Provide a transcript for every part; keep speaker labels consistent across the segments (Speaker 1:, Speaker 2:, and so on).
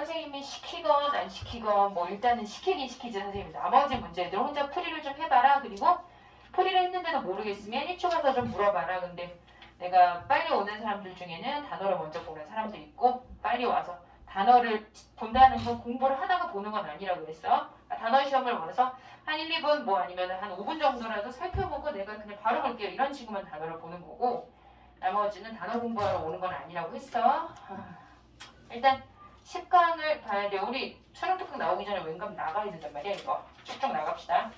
Speaker 1: 선생님이 시키건 안 시키건 뭐 일단은 시키긴 시키지 선생님. 나머지 문제들 혼자 풀이를 좀 해봐라. 그리고 풀이를 했는데도 모르겠으면 1초 가서 좀 물어봐라. 근데 내가 빨리 오는 사람들 중에는 단어를 먼저 보는 사람도 있고 빨리 와서 단어를 본다는 건 공부를 하다가 보는 건 아니라고 그랬어. 단어 시험을 원해서 한 1, 2분 뭐 아니면 한 5분 정도라도 살펴보고 내가 그냥 바로 볼게요. 이런 식으로만 단어를 보는 거고 나머지는 단어 공부하러 오는 건 아니라고 했어. 일단 10강을 봐야 돼. 우리 촬영 특강 나오기 전에 웬감 나가야 된단 말이야. 이거 쭉쭉 나갑시다.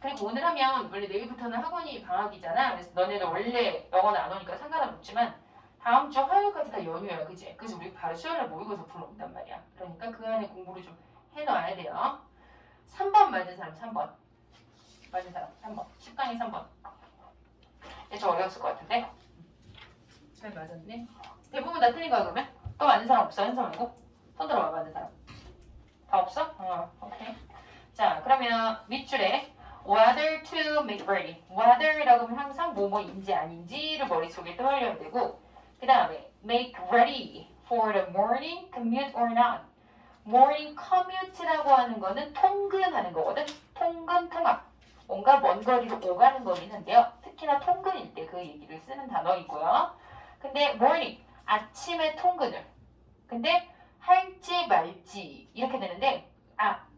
Speaker 1: 그리고 오늘 하면 원래 내일부터는 학원이 방학이잖아. 그래서 너네들 원래 영어는 안 오니까 상관은 없지만 다음 주 화요일까지 다 연휴야. 그치? 그래서 우리 바로 수요일날 모의고사 풀러 온단 말이야. 그러니까 그 안에 공부를 좀 해놔야 돼요. 3번 맞은 사람 3번. 맞은 사람 3번. 10강이 3번. 좀 어려웠을 것 같은데? 잘 맞았네. 대부분 다 틀린 거야 그러면? 또 맞는 사람 없어? 현서 말고? 손 들어봐 맞는 사람. 다 없어? 오케이. 자 그러면 밑줄에 whether to make ready. whether이라고 하면 항상 뭐뭐인지 아닌지를 머릿속에 떠올려야 되고 그 다음에 make ready for the morning commute or not. morning commute라고 하는 거는 통근하는 거거든. 통근, 통학. 뭔가 먼 거리로 오가는 거긴 한데요. 특히나 통근일 때 그 얘기를 쓰는 단어이고요. 근데 morning, 아침에 통근을. 근데 할지 말지 이렇게 되는데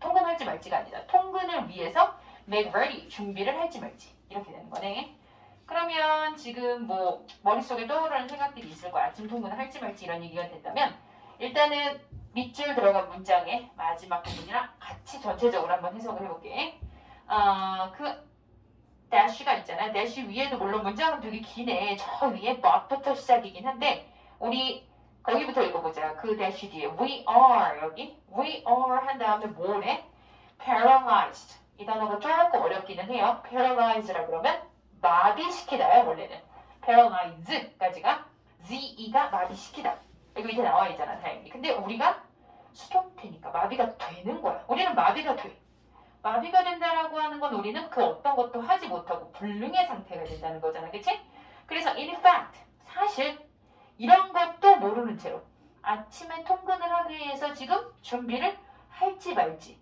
Speaker 1: 통근할지 말지가 아니라 통근을 위해서 make ready, 준비를 할지 말지 이렇게 되는 거네. 그러면 지금 뭐 머릿속에 떠오르는 생각들이 있을 거야. 아침 통근을 할지 말지 이런 얘기가 된다면 일단은 밑줄 들어간 문장의 마지막 부분이랑 같이 전체적으로 한번 해석을 해볼게. 그 dash가 있잖아. dash 위에도 물론 문장은 되게 기네. 저 위에 but부터 시작이긴 한데 우리 거기부터 읽어보자. 그 dash 뒤에 we are 여기 we are 한 다음에 뭐래? paralyzed. 이 단어가 조금 어렵기는 해요. paralyzed라 그러면 마비시키다요 원래는. paralyze까지가 ze가 마비시키다. 여기 밑에 나와 있잖아 다행히. 근데 우리가 수동태니까 마비가 되는 거야. 우리는 마비가 돼. 마비가 된다라고 하는 건 우리는 그 어떤 것도 하지 못하고 불능의 상태가 된다는 거잖아. 그치? 그래서 in fact 사실 이런 것도 모르는 채로 아침에 통근을 하기 위해서 지금 준비를 할지 말지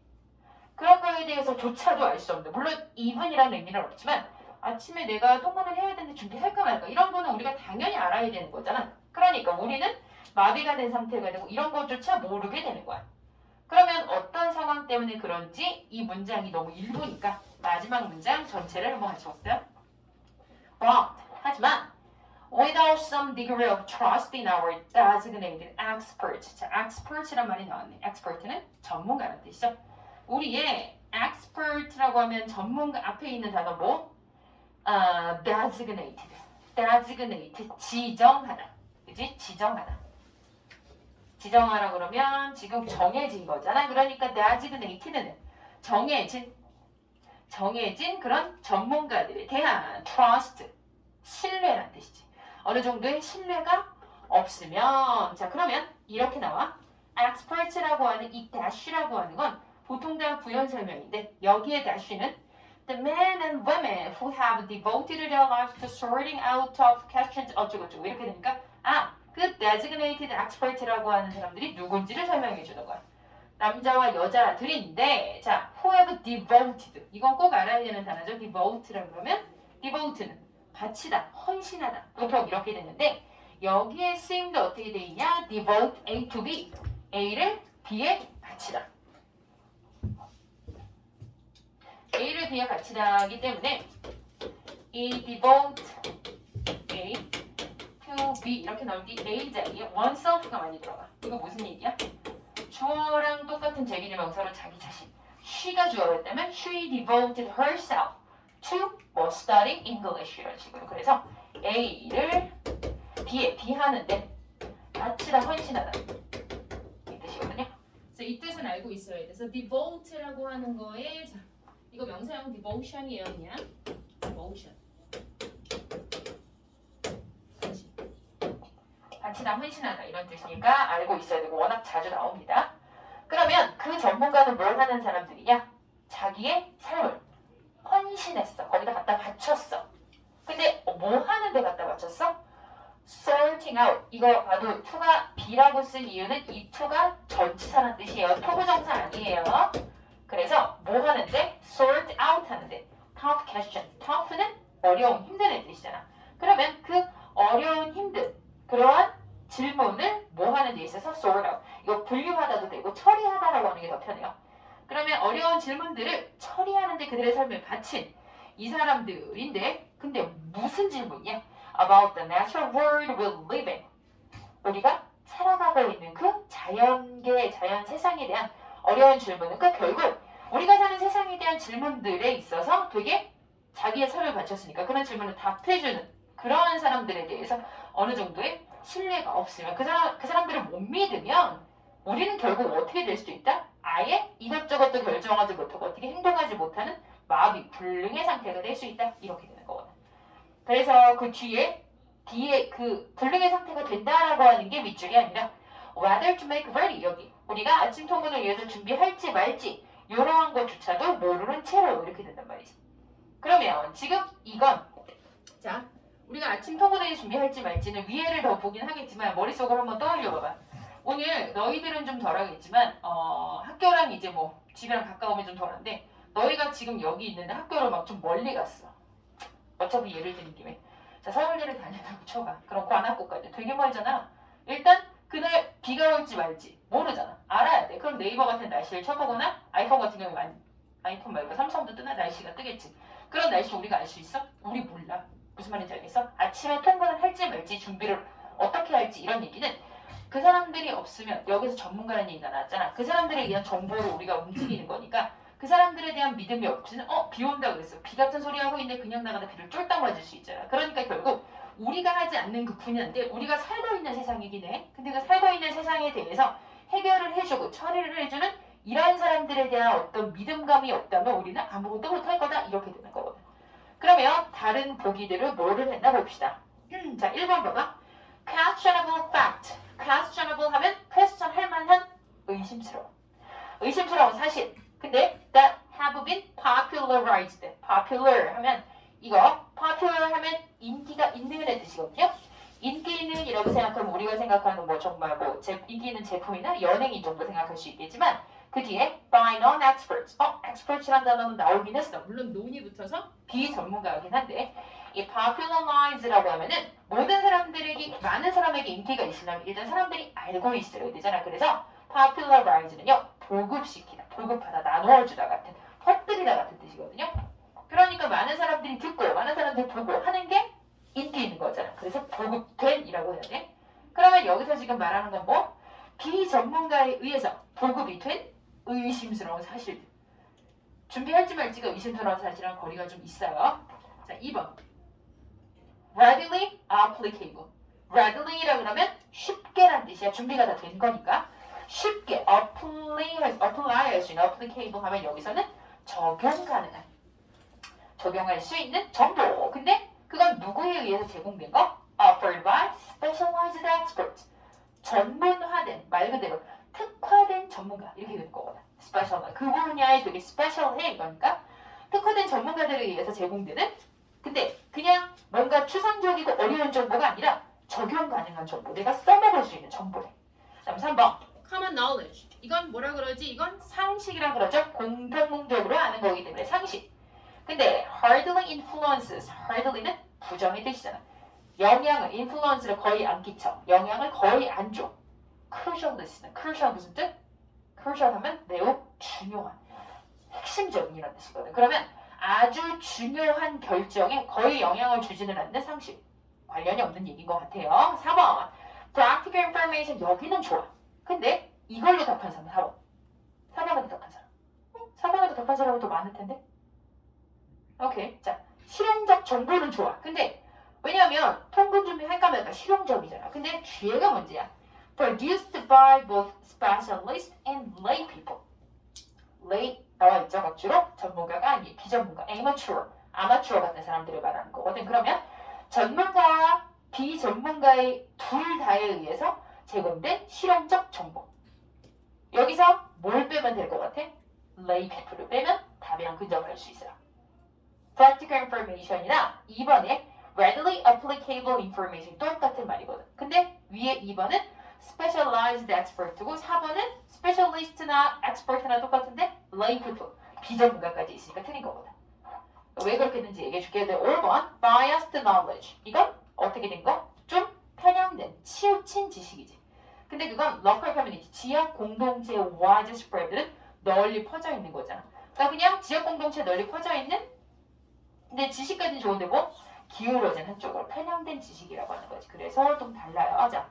Speaker 1: 그런 거에 대해서조차도 알 수 없는데 물론 even이라는 의미는 없지만 아침에 내가 통근을 해야 되는데 준비할까 말까 이런 거는 우리가 당연히 알아야 되는 거잖아. 그러니까 우리는 마비가 된 상태가 되고 이런 것조차 모르게 되는 거야. 그러면 어떤 상황 때문에 그런지 이 문장이 너무 일부니까 마지막 문장 전체를 한번 같이 볼게요. But 하지만 without some degree of trust in our designated expert. 자, expert이란 말이 나왔네. expert는 전문가라는 뜻이죠. 우리의 expert라고 하면 전문가 앞에 있는 단어 뭐? designated. designate 지정하다. 그지? 지정하다. 지정하라 그러면 지금 정해진 거잖아. 그러니까 designated는 정해진 그런 전문가들에 대한 trust, 신뢰란 뜻이지. 어느 정도의 신뢰가 없으면 자 그러면 이렇게 나와. expert라고 하는 이 dash라고 하는 건 보통 다 부연 설명인데 여기에 dash는 the men and women who have devoted their lives to sorting out of questions 어쩌고저쩌고 이렇게 되니까 그 designated expert라고 하는 사람들이 누군지를 설명해 주는 거야. 남자와 여자들인데 자, who have devoted 이건 꼭 알아야 되는 단어죠. devote라고 그러면 devote는 바치다, 헌신하다 이렇게 되는데 여기에 쓰임도 어떻게 돼 있냐? devote A to B A를 B에 바치다. A를 B에 바치다이기 때문에 이 devote A to B 이렇게 나올 때 A 자리에 oneself가 많이 들어가. 이거 무슨 얘기야? 주어랑 똑같은 제기를 명사로 자기 자신. she가 주어였다면 she devoted herself to studying English 이런 식으로. 그래서 A를 B에 비하는데 바치다 헌신하다 이 뜻이거든요. 그래서 이 뜻은 알고 있어야 돼. 그래서 devote라고 하는 거에 자, 이거 명사형 devotion이에요 그냥. devotion. 바치다 헌신하다 이런 뜻이니까 알고 있어야 되고 워낙 자주 나옵니다. 그러면 그 전문가는 뭘 하는 사람들이냐? 자기의 삶을 헌신했어. 거기다 갖다 바쳤어. 근데 뭐 하는 데 갖다 바쳤어? sorting out. 이거 봐도 to가 B라고 쓴 이유는 이 to가 전치사라는 뜻이에요. 토부정사 아니에요. 그래서 뭐 하는데? sort out 하는데. tough question. tough는 어려운, 힘든 뜻이잖아. 그러면 그 어려운, 힘든 그러한 질문을 뭐 하는 데 있어서 sort out. 이거 분류하다도 되고 처리하다라고 하는 게 더 편해요. 그러면 어려운 질문들을 처리하는데 그들의 삶을 바친 이 사람들인데 근데 무슨 질문이야? About the natural world we live in. 우리가 살아가고 있는 그 자연계, 자연 세상에 대한 어려운 질문은 그 결국 우리가 사는 세상에 대한 질문들에 있어서 되게 자기의 삶을 바쳤으니까 그런 질문을 답해주는 그러한 사람들에 대해서 어느 정도의 신뢰가 없으면 그 사람들을 못 믿으면 우리는 결국 어떻게 될 수도 있다? 아예 이것저것도 결정하지 못하고 어떻게 행동하지 못하는 마음이 불능의 상태가 될 수 있다. 이렇게 되는 거거든. 그래서 그 뒤에 그 불능의 상태가 된다라고 하는 게 밑줄이 아니라 whether to make ready 여기 우리가 아침 통근을 위해서 준비할지 말지 이러한 것조차도 모르는 채로 이렇게 된단 말이지. 그러면 지금 이건 자 우리가 아침 통근을 준비할지 말지는 위에를 더 보긴 하겠지만 머릿속으로 한번 떠올려봐봐. 오늘 너희들은 좀 덜하겠지만 학교랑 이제 뭐 집이랑 가까우면 좀 덜한데 너희가 지금 여기 있는데 학교로 막 좀 멀리 갔어. 어차피 예를 드는 김에 자 서울대를 다닌다고 쳐봐. 그럼 관악구까지 되게 멀잖아. 일단 그날 비가 올지 말지 모르잖아. 알아야 돼. 그럼 네이버 같은 날씨를 쳐보거나 아이폰 같은 경우에 아이폰 말고 삼성도 뜨나 날씨가 뜨겠지. 그런 날씨 우리가 알 수 있어? 우리 몰라. 무슨 말인지 알겠어? 아침에 통근을 할지 말지 준비를 어떻게 할지 이런 얘기는 그 사람들이 없으면 여기서 전문가라는 얘기가 나왔잖아. 그 사람들에 의한 정보로 우리가 움직이는 거니까 그 사람들에 대한 믿음이 없으면 비 온다 그랬어. 비 같은 소리 하고 있는데 그냥 나가다 비를 쫄딱 맞을 수 있잖아. 그러니까 결국 우리가 하지 않는 그 분야인데 우리가 살고 있는 세상이긴 해. 근데 그 살고 있는 세상에 대해서 해결을 해주고 처리를 해주는 이러한 사람들에 대한 어떤 믿음감이 없다면 우리는 아무것도 못할 거다. 이렇게 되는 거거든. 그러면 다른 보기들을 뭐를 했나 봅시다. 자 1번 봐봐. questionable fact. questionable 하면 question 할 만한 의심스러워. 의심스러운 사실. 근데 that have been popularized. popular 하면 이거 popular 하면 인기가 있는의 뜻이거든요. 인기 있는 이라고 생각하면 우리가 생각하는 뭐 정말 뭐 인기 있는 제품이나 연예인 정도 생각할 수 있겠지만 그 뒤에 by non-experts. experts라는 단어는 나오긴 했어. 물론 논이 붙어서 비전문가이긴 한데 이 popularized라고 하면은 모든 사람들에게 많은 사람에게 인기가 있으려면 일단 사람들이 알고 있어야 되잖아. 그래서 popularized는요 보급시키다, 보급하다, 나누어주다 같은 퍼뜨리다 같은 뜻이거든요. 그러니까 많은 사람들이 듣고 많은 사람들이 보고 하는 게 인기 있는 거잖아. 그래서 보급된이라고 해야 돼. 그러면 여기서 지금 말하는 건 뭐? 비전문가에 의해서 보급이 된 의심스러운 사실들. 준비할지 말지가 의심스러운 사실이랑 거리가 좀 있어요. 자, 2번. readily applicable. readily라고 하면 쉽게란 뜻이야. 준비가 다 된 거니까. 쉽게 apply 할 수 있는 applicable 하면 여기서는 적용 가능한. 적용할 수 있는 정보. 근데 그건 누구에 의해서 제공된 거? offered by specialized experts. 전문화된, 말 그대로 특화된 전문가. 이렇게 되는 거거든. special. 그 분야에 되게 스페셜해 이거니까 특화된 전문가들에 의해서 제공되는 근데 그냥 뭔가 추상적이고 어려운 정보가 아니라 적용 가능한 정보. 내가 써먹을 수 있는 정보래. 다음 3번. common knowledge. 이건 뭐라 그러지? 이건 상식이라 그러죠. 공통적으로 아는 거기 때문에 상식. 근데 hardly influences. hardly는 부정의 뜻이잖아. 영향을, influence를 거의 안 끼쳐. 영향을 거의 안 줘. crucialness는 crucial 무슨 뜻? crucial 하면 매우 중요한, 핵심적인 이런 뜻이거든. 그러면 아주 중요한 결정에 거의 영향을 주지는 않는 상식. 관련이 없는 얘기인 것 같아요. 4번. practical information. 여기는 좋아. 근데 이걸로 답한 사람 4번. 4번으로 답한 사람. 4번으로 답한 사람은 더 많을 텐데. 오케이. 자, 실용적 정보는 좋아. 근데 왜냐면 통분 준비할까 말까 실용적이잖아. 근데 뒤에가 문제야. Produced by both specialists and lay people. lay 나와 있죠. 주로 전문가가 아니 비전문가, amateur, 아마추어 같은 사람들을 말하는 거거든. 그러면 전문가와 비전문가의 둘 다에 의해서 제공된 실용적 정보. 여기서 뭘 빼면 될 것 같아? lay people을 빼면 답이랑 근접할 수 있어요. practical information이나 2번에 readily applicable information 똑같은 말이거든. 근데 위에 2번은 specialized expert고 4번은 specialist나 expert나 똑같은데 lay people 비전문가까지 있으니까 틀린 거거든. 왜 그렇게 했는지 얘기해 줄게. 5번 biased knowledge 이건 어떻게 된 거? 좀 편향된 치우친 지식이지. 근데 그건 local community 지역 공동체의 widespread는 널리 퍼져 있는 거잖아. 그러니까 그냥 지역 공동체 널리 퍼져 있는 근데 지식까지는 좋은데 뭐 기울어진 한쪽으로 편향된 지식이라고 하는 거지. 그래서 좀 달라요. 자,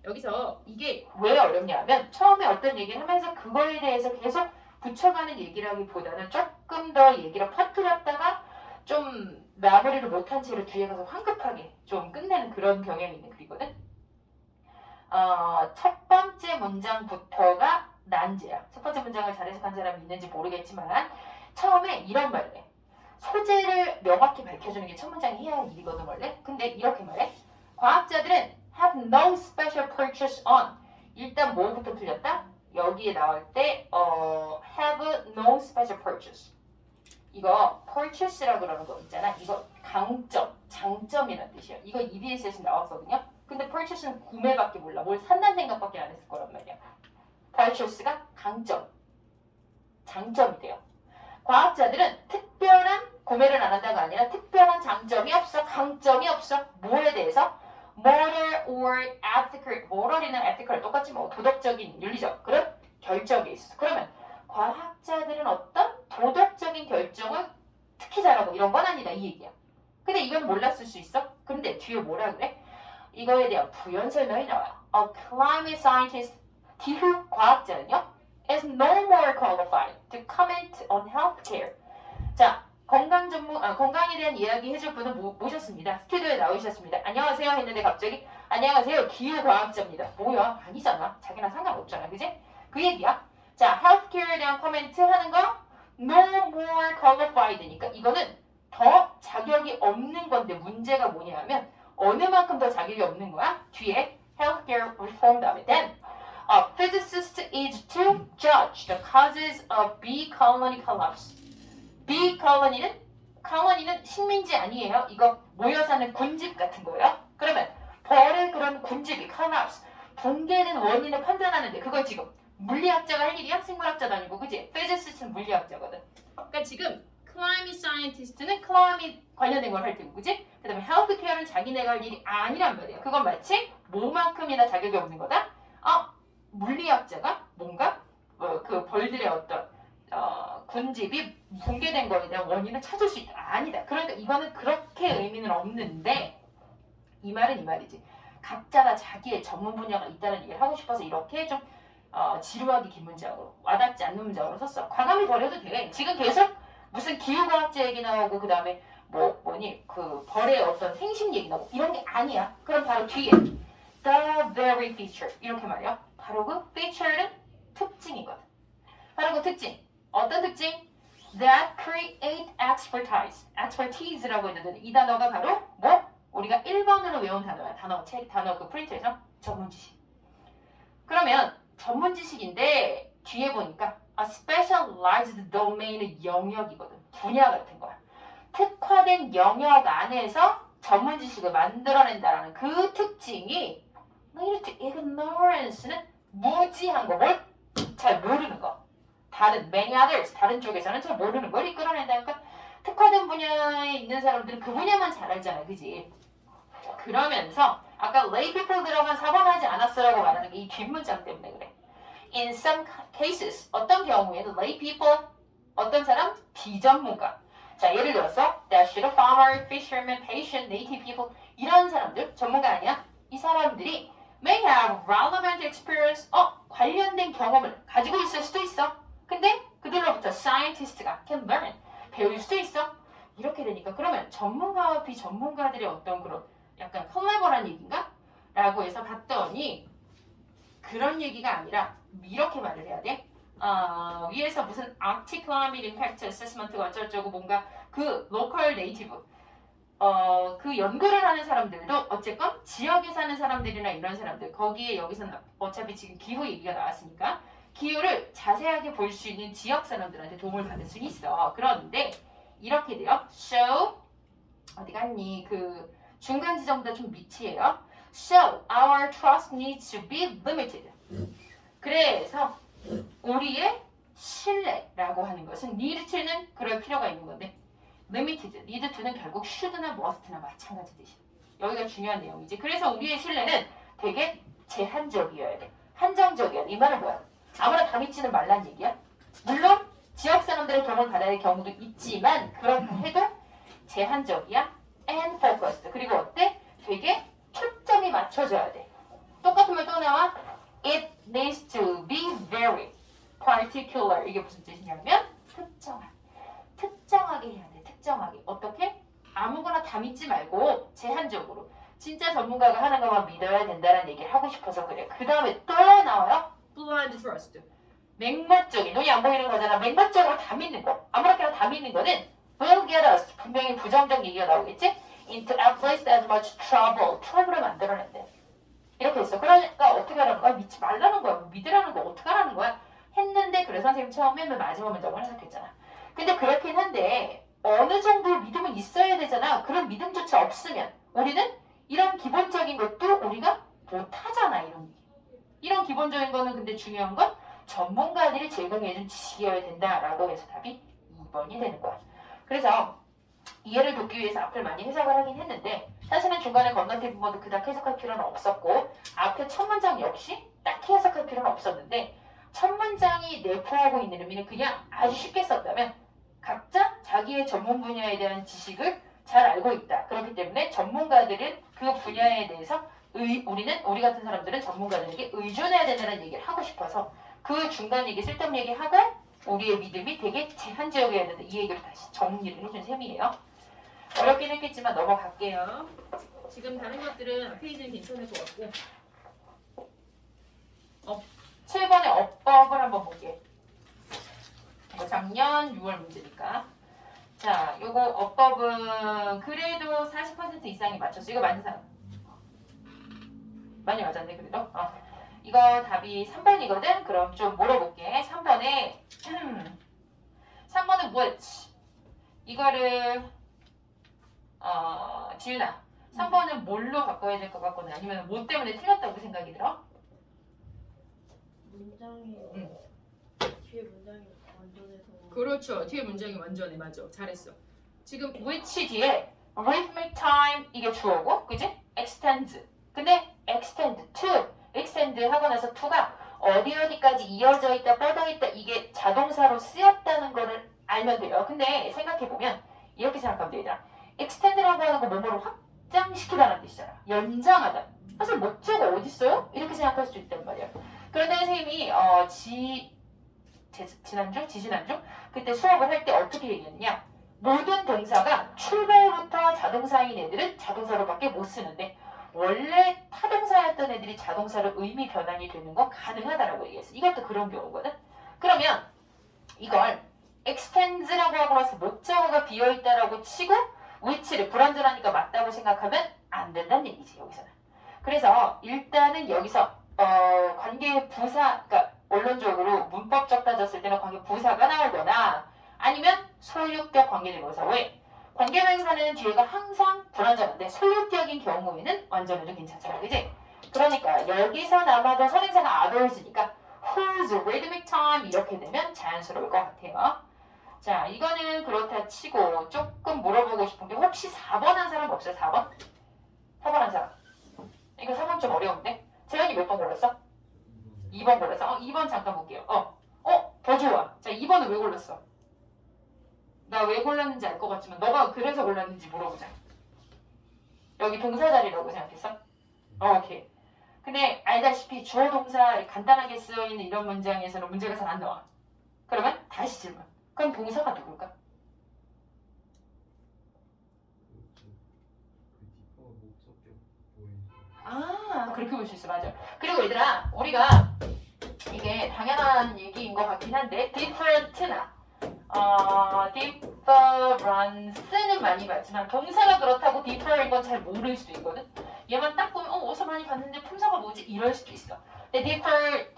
Speaker 1: 여기서 이게 왜 어렵냐면 처음에 어떤 얘기를 하면서 그거에 대해서 계속 붙여가는 얘기라기보다는 조금 더 얘기를 퍼뜨렸다가 좀 마무리를 못한 채로 뒤에 가서 황급하게 좀 끝내는 그런 경향이 있는 글이거든. 첫 번째 문장부터가 난제야. 첫 번째 문장을 잘 해석한 사람이 있는지 모르겠지만 처음에 이런 말을 해. 소재를 명확히 밝혀주는 게 첫 문장이 해야 할 일이거든 원래. 근데 이렇게 말해. 과학자들은 have no special purchase on. 일단 뭐부터 틀렸다? 여기에 나올 때 have no special purchase. 이거 purchase라고 그러는 거 있잖아. 이거 강점, 장점이라는 뜻이야. 이거 EBS에서 나왔거든요. 근데 purchase는 구매밖에 몰라. 뭘 산다는 생각밖에 안 했을 거란 말이야. purchase가 강점, 장점이 돼요. 과학자들은 특별한 구매를 안 한다가 아니라 특별한 장점이 없어, 강점이 없어. 뭐에 대해서? moral or ethical, moral이나 ethical 똑같지 뭐 도덕적인, 윤리적 그런 결정에 있어서. 그러면 과학자들은 어떤 도덕적인 결정을 특히 잘하고 이런 건 아니다 이 얘기야. 근데 이건 몰랐을 수 있어? 근데 뒤에 뭐라 그래? 이거에 대한 부연 설명이 나와요. A climate scientist, 기후 과학자는요, is no more qualified to comment on healthcare. 자, 건강에 대한 이야기 해줄 분은 모셨습니다. 스튜디오에 나오셨습니다. 안녕하세요 했는데 갑자기 안녕하세요 기후과학자입니다. 뭐야? 아니잖아. 자기랑 상관없잖아. 그지? 그 얘기야. 자, healthcare에 대한 코멘트 하는 거 no more qualified니까 이거는 더 자격이 없는 건데 문제가 뭐냐면 어느 만큼 더 자격이 없는 거야? 뒤에 healthcare reform 다음에 then a physicist is to judge the causes of bee colony collapse. bee colony는 식민지 아니에요. 이거 모여 사는 군집 같은 거예요. 그러면 벌의 그런 군집이 collapse 붕괴된 원인을 판단하는데 그걸 지금 물리학자가 할 일이야? 생물학자도 아니고 그지? physicist는 물리학자거든. 그러니까 지금 climate scientist는 climate 관련된 걸 할 테고 그지? 그 다음에 healthcare는 자기네가 할 일이 아니란 말이야. 그건 마치 뭐만큼이나 자격이 없는 거다? 물리학자가 뭔가 그 벌들의 어떤 군집이 붕괴된 거에 대한 원인을 찾을 수 있다. 아니다. 그러니까 이거는 그렇게 의미는 없는데 이 말은 이 말이지. 각자가 자기의 전문 분야가 있다는 얘기를 하고 싶어서 이렇게 좀 지루하게 긴 문장으로 와닿지 않는 문장으로 썼어. 과감히 버려도 돼. 지금 계속 무슨 기후과학자 얘기 나오고 그 다음에 그 벌의 어떤 생식 얘기 나오고 이런 게 아니야. 그럼 바로 뒤에 the very feature 이렇게 말이야. 바로 그 feature는 특징이거든. 바로 그 특징. 어떤 특징? That create expertise라고 했는데 이 단어가 바로 우리가 1번으로 외운 단어야. 단어 그 프린트에서 전문 지식. 그러면 전문 지식인데 뒤에 보니까 a specialized domain의 영역이거든. 분야 같은 거야. 특화된 영역 안에서 전문 지식을 만들어낸다라는 그 특징이 ignorance는 무지한 거, 뭘 잘 모르는 거. many others, 다른 쪽에서는 잘 모르는 걸 이끌어낸다니까. 특화된 분야에 있는 사람들은 그 분야만 잘 알잖아, 그지? 그러면서 아까 lay people 들어간 4번 하지 않았어라고 말하는 게 이 뒷문장 때문에 그래. In some cases, 어떤 경우에는 lay people, 어떤 사람? 비전문가. 자, 예를 들어서 that should a farmer, fisherman, patient, native people 이런 사람들, 전문가 아니야? 이 사람들이 may have relevant experience, 관련된 경험을 가지고 있을 수도 있어. 근데 그들로부터 scientist가 can learn, 배울 수도 있어. 이렇게 되니까 그러면 전문가와 비전문가들의 어떤 그런 약간 컬래버란 얘기인가? 라고 해서 봤더니 그런 얘기가 아니라 이렇게 말을 해야 돼. 위에서 무슨 Arctic Climate Impact Assessment가 어쩌고 뭔가 그 local native 그 연구를 하는 사람들도 어쨌건 지역에 사는 사람들이나 이런 사람들 거기에 여기서는 어차피 지금 기후 얘기가 나왔으니까 기후를 자세하게 볼 수 있는 지역 사람들한테 도움을 받을 수 있어. 그런데 이렇게 돼요. So 어디 갔니? 그 중간 지점보다 좀 밑이에요. So our trust needs to be limited. 그래서 우리의 신뢰라고 하는 것은 need to는 그럴 필요가 있는 건데 limited, need to는 결국 should나 must나 마찬가지 뜻이에요. 여기가 중요한 내용이지. 그래서 우리의 신뢰는 되게 제한적이어야 돼. 한정적이야. 이 말은 뭐야? 아무나 다 믿지는 말란 얘기야. 물론 지역 사람들의 도움을 받아야 할 경우도 있지만 그렇다 해도 제한적이야. and focused. 그리고 어때? 되게 초점이 맞춰져야 돼. 똑같으면 또 나와. It needs to be very particular. 이게 무슨 뜻이냐면 특정하게 해야 돼. 특정하게. 어떻게? 아무거나 다 믿지 말고 제한적으로. 진짜 전문가가 하는 것만 믿어야 된다는 얘기를 하고 싶어서 그래. 그 다음에 또 나와요. blind trust. 맹목적인, 눈이 안 보이는 거잖아. 맹목적으로 다 믿는 거. 아무렇게나 다 믿는 거는 will get us. 분명히 부정적 얘기가 나오겠지? into a place that has much trouble. 트러블을 만들어낸대. 이렇게 했어. 그러니까 어떻게 하라는 거야? 믿지 말라는 거야. 믿으라는 거 어떻게 하라는 거야? 했는데 그래서 선생님 처음에 마지막 문장을 해석했잖아. 근데 그렇긴 한데 어느 정도 믿음은 있어야 되잖아. 그런 믿음조차 없으면 우리는 이런 기본적인 것도 우리가 못하잖아. 이런 기본적인 거는 근데 중요한 건 전문가들이 제공해준 지식이어야 된다라고 해서 답이 2번이 되는 거야. 그래서 이해를 돕기 위해서 앞을 많이 해석을 하긴 했는데 사실은 중간에 건너뛰기 부분도 그닥 해석할 필요는 없었고 앞에 첫 문장 역시 딱히 해석할 필요는 없었는데 첫 문장이 내포하고 있는 의미는 그냥 아주 쉽게 썼다면 각자 자기의 전문 분야에 대한 지식을 잘 알고 있다. 그렇기 때문에 전문가들은 그 분야에 대해서 우리 같은 사람들은 전문가들에게 의존해야 된다는 얘기를 하고 싶어서 그 중간 얘기 쓸데없는 얘기 하고 우리의 믿음이 되게 제한적이어야 된다. 이 얘기를 다시 정리를 해준 셈이에요. 어렵긴 했겠지만 넘어갈게요. 지금 다른 것들은 페이지는 괜찮을 것 같고 7번의 어법을 한번 볼게. 작년 6월 문제니까. 자, 요거 어법은 그래도 40% 이상이 맞췄어. 이거 맞는 사람? 많이 맞았네 그래도. 이거 답이 3번이거든. 그럼 좀 물어볼게. 3번에 3번은 which 이거를 지윤아 3번은 뭘로 바꿔야 될 것 같거든 아니면 뭐 때문에 틀렸다고 생각이 들어?
Speaker 2: 문장이 뒤에 문장이 완전해서
Speaker 1: 그렇죠. 뒤에 문장이 완전해. 맞아. 잘했어. 지금 which 뒤에 rhythmic time 이게 주어고 그지? extends 근데 extend to extend 하고 나서 to가 어디까지 이어져 있다 뻗어 있다 이게 자동사로 쓰였다는 거를 알면 돼요. 근데 생각해보면 이렇게 생각하면 되더라. extend라고 하는 거 뭐뭐로 확장시키다는 뜻이잖아. 연장하다. 사실 목적어 어디 있어요? 이렇게 생각할 수도 있단 말이야. 그런데 선생님이 지지난주 그때 수업을 할 때 어떻게 얘기했냐? 모든 동사가 출발부터 자동사인 애들은 자동사로밖에 못 쓰는데 원래 타동사였던 애들이 자동사로 의미 변환이 되는 건 가능하다라고 얘기했어. 이것도 그런 경우거든. 그러면 이걸 extends라고 하고 나서 목적어가 비어있다라고 치고 which를 불완전하니까 맞다고 생각하면 안 된다는 얘기지 여기서는. 그래서 일단은 여기서 관계 부사, 그러니까 원론적으로 문법적 따졌을 때는 관계 부사가 나오거나 아니면 소유격 관계대명사. 왜? 관계명사는 뒤에가 항상 불완전한데 소유격인 경우에는 완전해도 괜찮잖아, 그지? 그러니까 여기서 남아도 선행사가 others니까 whose rhythmic time 이렇게 되면 자연스러울 것 같아요. 자, 이거는 그렇다 치고 조금 물어보고 싶은 게 혹시 4번 한 사람 없어요? 4번? 4번 한 사람. 이거 4번 좀 어려운데? 재현이 몇 번 골랐어? 2번 골랐어? 2번 잠깐 볼게요. 더 좋아. 자, 2번은 왜 골랐어? 나 왜 골랐는지 알 것 같지만 너가 그래서 골랐는지 물어보자. 여기 동사 자리라고 생각했어? 오케이. 근데 알다시피 주어 동사 간단하게 쓰여있는 이런 문장에서는 문제가 잘 안 나와. 그러면 다시 질문. 그럼 동사가 누굴까? 그렇게 볼 수 있어. 맞아. 그리고 얘들아 우리가 이게 당연한 얘기인 것 같긴 한데 different나 difference는 많이 봤지만 동사가 그렇다고 differ인 건 잘 모를 수도 있거든. 얘만 딱 보면 어디서 많이 봤는데 품사가 뭐지? 이럴 수도 있어. 근데 differ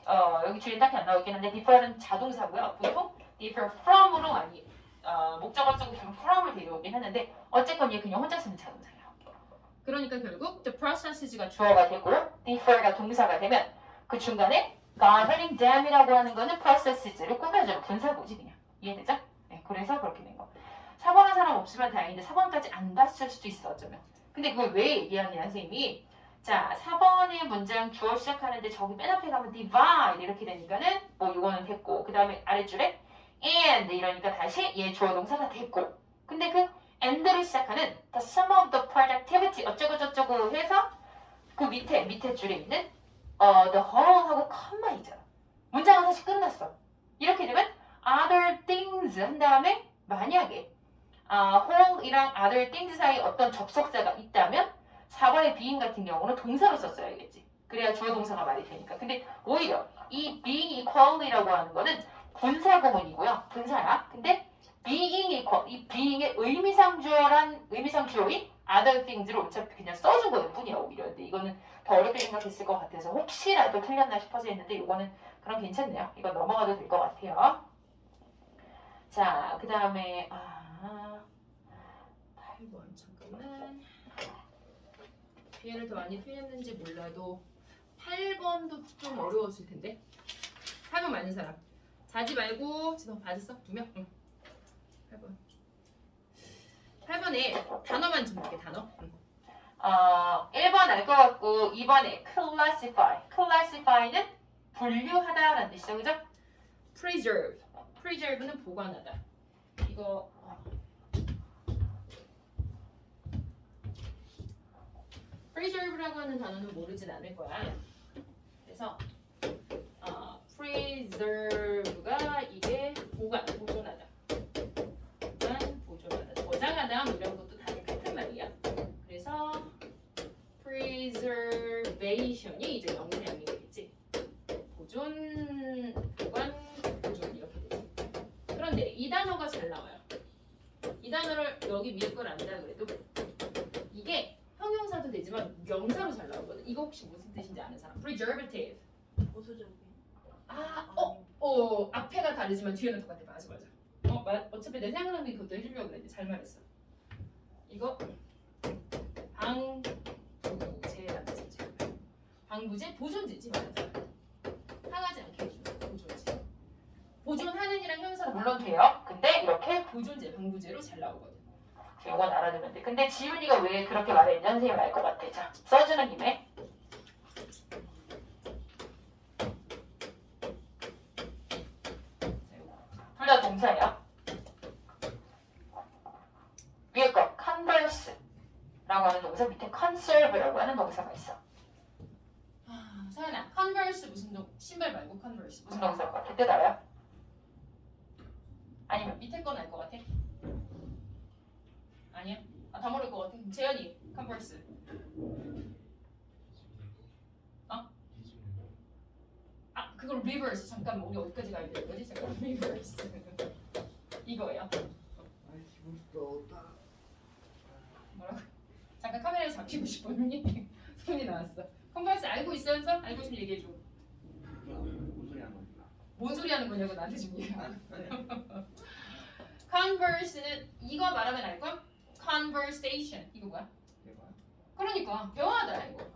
Speaker 1: 여기 줄이 딱히 안 나오긴 한데 differ는 자동사고요. 보통 differ from으로 많이 목적어 쓰고 from을 데려오긴 하는데 어쨌건 얘 그냥 혼자 쓰는 자동사예요. 그러니까 결국 the processes가 주어가 되고 defer가 동사가 되면 그 중간에 God having dam이라고 하는 거는 processes를 꾸며주는 분사구지 그냥. 이해되죠? 네, 그래서 그렇게 된 거. 4번한 사람 없으면 다행인데 4번까지 안 봤을 수도 있어 어쩌면. 근데 그걸 왜 얘기하냐 선생님이 자 4번의 문장 주어 시작하는데 저기 맨 앞에 가면 divide 이렇게 되니까는 뭐 이거는 됐고 그 다음에 아래줄에 and 이러니까 다시 얘 주어 동사가 됐고 근데 그 and로 시작하는 the sum of the productivity 어쩌고 저쩌고 해서 그 밑에 줄에 있는 the whole하고 컴마 있잖아. 문장은 사실 끝났어. 이렇게 되면 other things 한 다음에 만약에 whole이랑 other things 사이에 어떤 접속사가 있다면 4번의 being 같은 경우는 동사로 썼어야겠지. 그래야 주어 동사가 말이 되니까. 근데 오히려 이 being equal이라고 하는 거는 분사 구문이고요. 분사야. 근데 being equal, 이 being의 의미상 주어인 other things를 어차피 그냥 써준 거일 뿐이야 오히려. 근데 이거는 더 어렵게 생각했을 것 같아서 혹시라도 틀렸나 싶어서 했는데 이거는 그럼 괜찮네요. 이거 넘어가도 될 것 같아요. 자, 그 다음에 8번 잠깐만. 뒤에를 더 많이 틀렸는지 몰라도 8번도 좀 어려웠을 텐데. 8번 맞는 사람. 자지 말고 지금 맞았어? 2명? 응. 8번. 8번에 단어만 좀 볼게 단어. 1번 알 것 같고 2번에 classify. classify는 분류하다라는 뜻이죠. 그죠? preserve. preserve는 보관하다. 이거 preserve라고 하는 단어는 모르진 않을 거야. 그래서 preserve가 이게 보존하다. 보존하다. 저장하다 뭐 이런 것도 다들 같은 말이야. 그래서 preservation이 이제 영문형이 되겠지. 보존, 보관, 보존 이렇게 되지. 그런데 이 단어가 잘 나와요. 이 단어를 여기 위에 걸 안다 그래도 이게 형용사도 되지만 명사로 잘 나오거든. 이거 혹시 무슨 뜻인지 아는 사람? preservative.
Speaker 2: 보수적인.
Speaker 1: 앞에가 다르지만 뒤에는 똑같아. 맞아. 어차피 내 생각나는 게 그것도 해주려고 그랬는데 잘 말했어. 이거 방부제라는 뜻이죠. 방부제 보존제지 말하자. 상하지 않게 해주는 보존제. 보존하는이랑 형용사는 물론 돼요. 근데 이렇게 보존제, 방부제로 잘 나오거든. 이건 알아두면 돼. 근데 지훈이가 왜 그렇게 말했는지 선생님 알 것 같아. 자, 써주는 김에 둘 다 동사야. 위에 거 converse라고 하는 동사 밑에 conserve라고 하는 동사가 있어. 서연아, converse 무슨 신발 말고 converse 무슨 동사일 것 같아? 뜻 알아요? 아니면 밑에 건 알 것 같아? 아니야? 다 모를 것 같아. 재현이 converse. 그걸 reverse. 잠깐만 우리 어디까지 가야 되는 거지? 잠깐 reverse. 이거예요. 뭐라고? 잠깐 카메라에 잡히고 싶었니? 손이 나왔어. 컨버스 알고 있어서 알고 있으면 얘기해 줘. 뭔 소리 하는 거냐고 나한테 좀 얘기해. converse는 이거 말하면 알 걸? conversation 이거 뭐야? 그러니까 대화하다 이거.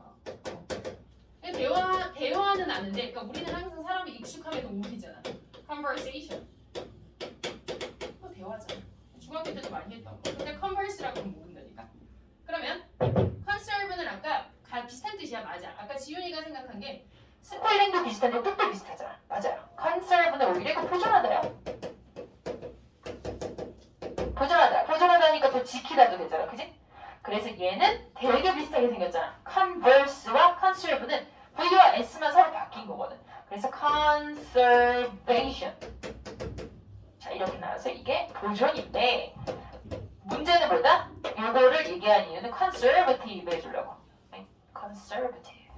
Speaker 1: 대화는 아는데, 그러니까 우리는 항상 사람이 익숙함에 동물이잖아. conversation. 그거 대화잖아. 중학교 때도 많이 했던 거. 근데 converse라고는 모른다니까. 그러면 conserve는 아까 비슷한 뜻이야, 맞아. 아까 지윤이가 생각한 게 스펠링도 비슷한데 뜻도 비슷하잖아. 맞아요. conserve는 오히려 이거 보존하다야. 보존하다니까 더 지키다도 되잖아, 그지? 그래서 얘는 되게 비슷하게 생겼잖아. converse와 conserve는 V와 S만 서로 바뀐 거거든. 그래서 conservation. 자, 이렇게 나와서 이게 보존인데 문제는 뭐다? 이거를 얘기한 이유는 conservative 해주려고. 네? conservative.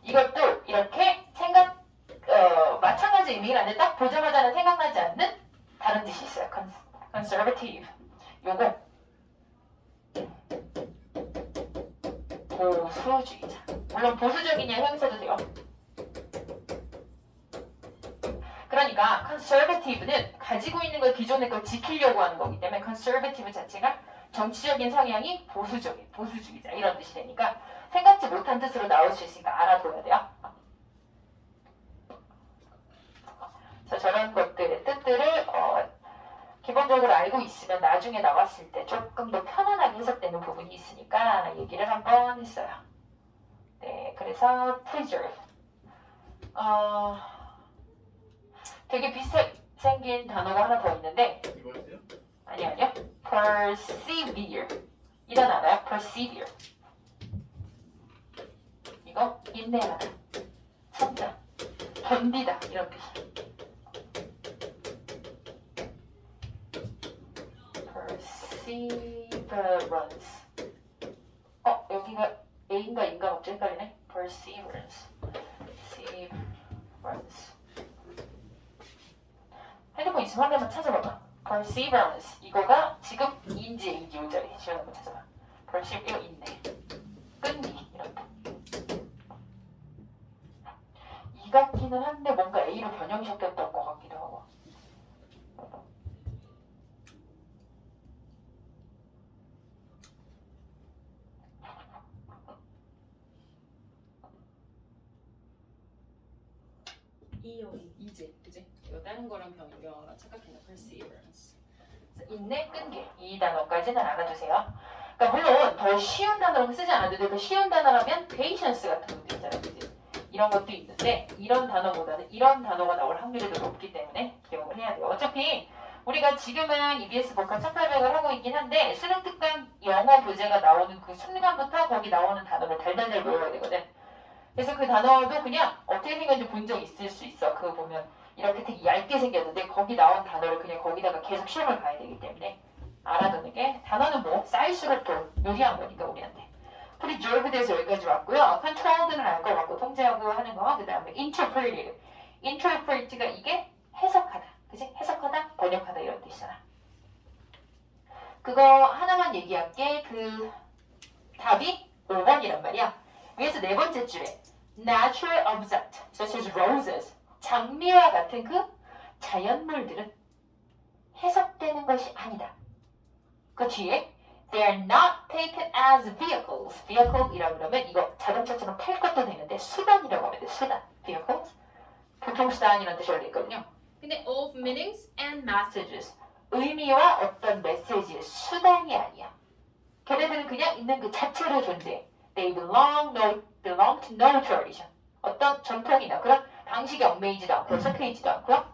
Speaker 1: 이것도 이렇게 마찬가지 의미긴 한데 딱 보자마자는 생각나지 않는 다른 뜻이 있어요. conservative. 요거 보수주의자. 물론 보수적이냐 형용사도 돼요. 그러니까 conservative는 가지고 있는 걸 기존의 걸 지키려고 하는 거기 때문에 conservative 자체가 정치적인 성향이 보수주의자 이런 뜻이 되니까 생각지 못한 뜻으로 나올 수 있으니까 알아둬야 돼요. 자, 저런 것들의 뜻들을 기본적으로 알고 있으면 나중에 나왔을 때 조금 더 편안하게 해석되는 부분이 있으니까 얘기를 한번 했어요. 네, 그래서 preserve. 되게 비슷하게 생긴 단어가 하나 더 있는데
Speaker 3: 이거였어요?
Speaker 1: 아니요. persevere. 이 단어 알아요? persevere. 이거 인내하다, 참다, 견디다 이런 뜻이에요. perseverance. 여기가 A인가 E인가 갑자기 헷갈리네. perseverance. 핸드폰 있으면 한 개만 찾아봐봐. perseverance. 이거가 지금 인지 A인지 이 자리. 시간 한번 찾아봐. perseverance. 이거 있네. 끈기. 이런 뜻. 이 같기는 한데 뭔가 A로 변형시켰던 것 같기도 하고. 이제 그지? 이거 다른 거랑 변경을 착각했나? perseverance. 인내, 끈기 이 단어까지는 알아두세요. 그러니까 물론 더 쉬운 단어로 쓰지 않아도 돼. 더 쉬운 단어라면 patience 같은 것도 있잖아, 그지? 이런 것도 있는데 이런 단어보다는 이런 단어가 나올 확률이 더 높기 때문에 기억을 해야 돼요. 어차피 우리가 지금은 EBS 복합 1800을 하고 있긴 한데 수능 특강 영어 교재가 나오는 그 순간부터 거기 나오는 단어를 달달달 외워야 되거든. 그래서 그 단어도 그냥 어떻게 생겼는지 본 적 있을 수 있어. 그거 보면 이렇게 되게 얇게 생겼는데 거기 나온 단어를 그냥 거기다가 계속 시험을 봐야 되기 때문에 알아두는 게 단어는 뭐 쌓일수록 더 요리한 거니까 우리한테. preserved에서 여기까지 왔고요. controlled는 알 것 같고 통제하고 하는 거. 그 다음에 interpreted. interpret가 이게 해석하다. 그치? 해석하다, 번역하다 이런 뜻이잖아. 그거 하나만 얘기할게. 그 답이 5번이란 말이야. 위에서 네 번째 줄에 natural object, such as roses, 장미와 같은 그 자연물들은 해석되는 것이 아니다. 그 뒤에 they are not taken as vehicles. vehicle이라고 그러면 이거 자동차처럼 탈 것도 되는데 수단이라고 하면 돼. 수단. vehicles. 교통수단이라는 뜻이 원래 있거든요. 근데 of meanings and messages. 의미와 어떤 메시지의 수단이 아니야. 걔네들은 그냥 있는 그 자체로 존재해. They belong to no tradition. 어떤 전통이나 그런 방식에 얽매이지도 않고 섞여 있지도 않고요.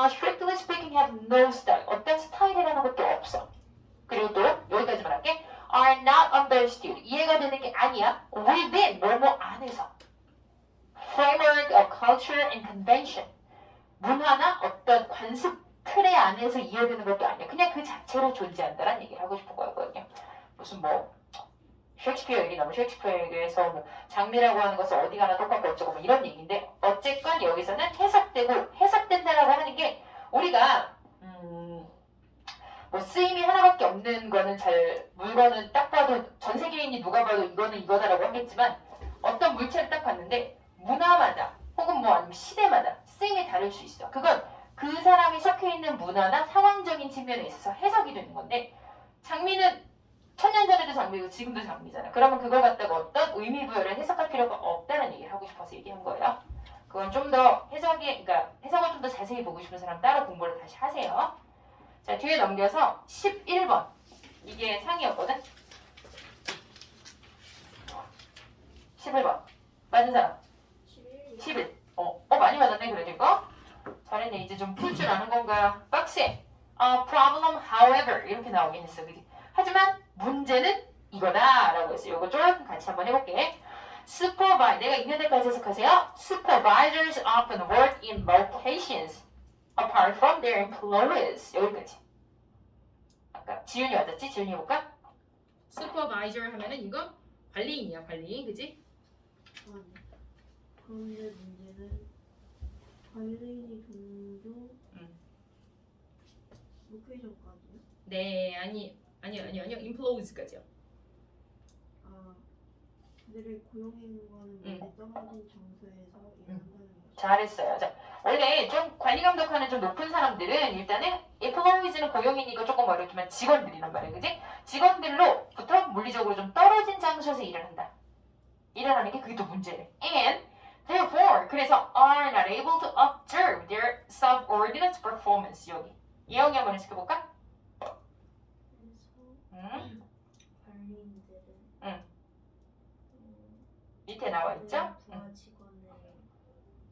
Speaker 1: Strictly speaking, have no style. 어떤 스타일이라는 것도 없어. 그리고 또 여기까지만 할게. Are not understood. 이해가 되는 게 아니야. Within 뭐뭐 안에서. Framework of culture and convention. 문화나 어떤 관습 틀의 안에서 이해되는 것도 아니야. 그냥 그 자체로 존재한다라는 얘기를 하고 싶은 거였거든요. 무슨 뭐 셰익스피어 얘기 나오면 셰익스피어 얘기에서 뭐 장미라고 하는 것은 어디 가나 똑같고 어쩌고 뭐 이런 얘기인데 어쨌건 여기서는 해석되고 해석된다라고 하는 게 우리가 뭐 쓰임이 하나밖에 없는 거는 물건은 딱 봐도 전 세계인이 누가 봐도 이거는 이거다라고 하겠지만 어떤 물체를 딱 봤는데 문화마다 혹은 뭐 아니면 시대마다 쓰임이 다를 수 있어. 그건 그 사람이 섞여 있는 문화나 상황적인 측면에 있어서 해석이 되는 건데 장미는 1000년 전에도 장미고 지금도 장미잖아. 그러면 그걸 갖다가 어떤 의미 부여를 해석할 필요가 없다는 얘기를 하고 싶어서 얘기한 거예요. 그건 좀 더 그러니까 해석을 좀 더 자세히 보고 싶은 사람 따로 공부를 다시 하세요. 자, 뒤에 넘겨서 11번. 이게 상이었거든? 11번. 맞은 사람? 11. 많이 맞았네, 그래도 이거. 잘했네. 이제 좀 풀 줄 아는 건가? 박스에 problem, however 이렇게 나오긴 했어, 그지? 하지만 문제는 이거다 라고 했어요. 이거 좀 같이 한번 해볼게. 내가 있는 데까지 해석하세요. Supervisors often work in locations apart from their employees. 여기까지. 아까 지윤이 맞았지? 지윤이 해볼까? Supervisor 하면은 이거 관리인이야, 관리인, 그지?
Speaker 2: 아니. 그런데 문제는 관리인이 종종 로케이션까지요?
Speaker 1: 네, 아니요. employees까지요.
Speaker 2: 그들의 고용인과는 멀리 떨어진 장소에서 일한다는 거죠.
Speaker 1: 잘했어요. 자, 원래 좀 관리 감독하는 좀 높은 사람들은 일단은 employees는 고용이니까 조금 어렵지만 직원들이란 말이야, 그지? 직원들로부터 물리적으로 좀 떨어진 장소에서 일을 한다. 일을 하는 게 그게 또 문제래. And therefore, 그래서 are not able to observe their subordinates' performance. 여기 예언이 한번 해석해볼까?
Speaker 2: 그래서 관리인들은
Speaker 1: 응. 밑에 나와 있죠?
Speaker 2: 부하 직원의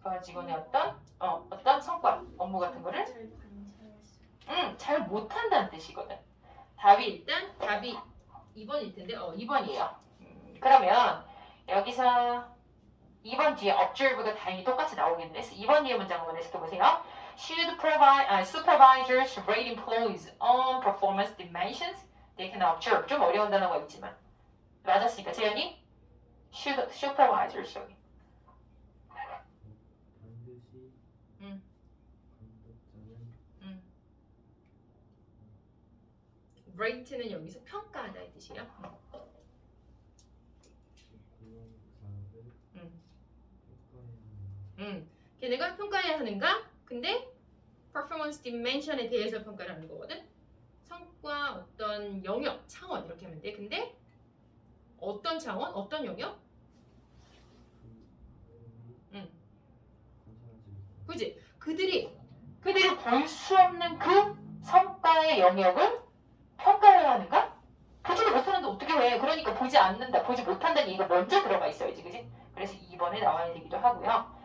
Speaker 1: 부하 직원의 어떤 성과, 업무 같은 거를
Speaker 2: 관찰할 수
Speaker 1: 잘 못한다는 뜻이거든. 답이 2번일 텐데 2번이에요. 그러면 여기서 2번 뒤에 observe가 당연히 똑같이 나오겠는데 2번 뒤에 문장 한번 해석해보세요. Should supervisors rate employees on performance dimensions? They can observe. 좀 어려운 단어가 있지만 맞았으니까 재현이 should supervisors 여기
Speaker 3: 반드시
Speaker 1: 음.
Speaker 3: 감독자는
Speaker 1: rate는 여기서 평가하다 이 뜻이에요.
Speaker 3: 고용사를
Speaker 1: 음.
Speaker 3: 평가해야 하는
Speaker 1: 걔네가 평가해야 하는가? 근데 performance dimension에 대해서 평가를 하는 거거든. 성과 어떤 영역, 차원 이렇게 하면 돼. 근데 어떤 차원, 어떤 영역?
Speaker 3: 그
Speaker 1: 그지? 그들이 볼 수 없는 그 성과의 영역을 평가해야 하는가? 보지도 못하는데 어떻게 해? 그러니까 보지 않는다, 보지 못한다는 얘기가 먼저 들어가 있어야지, 그지? 그래서 2번에 나와야 되기도 하고요.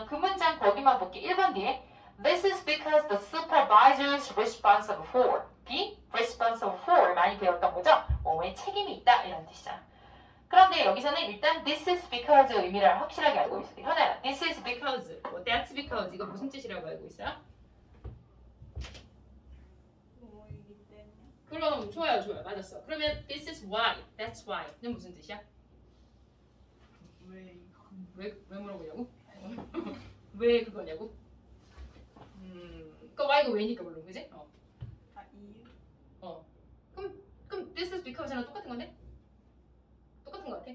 Speaker 1: 그 문장 거기만 볼게. 1번 뒤에 This is because the supervisor is responsible for. be responsible for 많이 배웠던 거죠? 뭐뭐에 책임이 있다 이런 뜻이잖아. 그런데 여기서는 일단 this is because 의미를 확실하게 알고 있어요. 현아야, this is because, that's because 이거 무슨 뜻이라고 알고 있어요?
Speaker 2: 뭐이기 때문에
Speaker 1: 그럼 좋아요, 맞았어. 그러면 this is why, that's why는 무슨 뜻이야? 왜 물어보냐고? 왜 그거냐고? 그러니까 why가 왜니까 물론 그지?
Speaker 2: 이유
Speaker 1: 그럼 this is because랑 똑같은 건데? 똑같은 거 같아.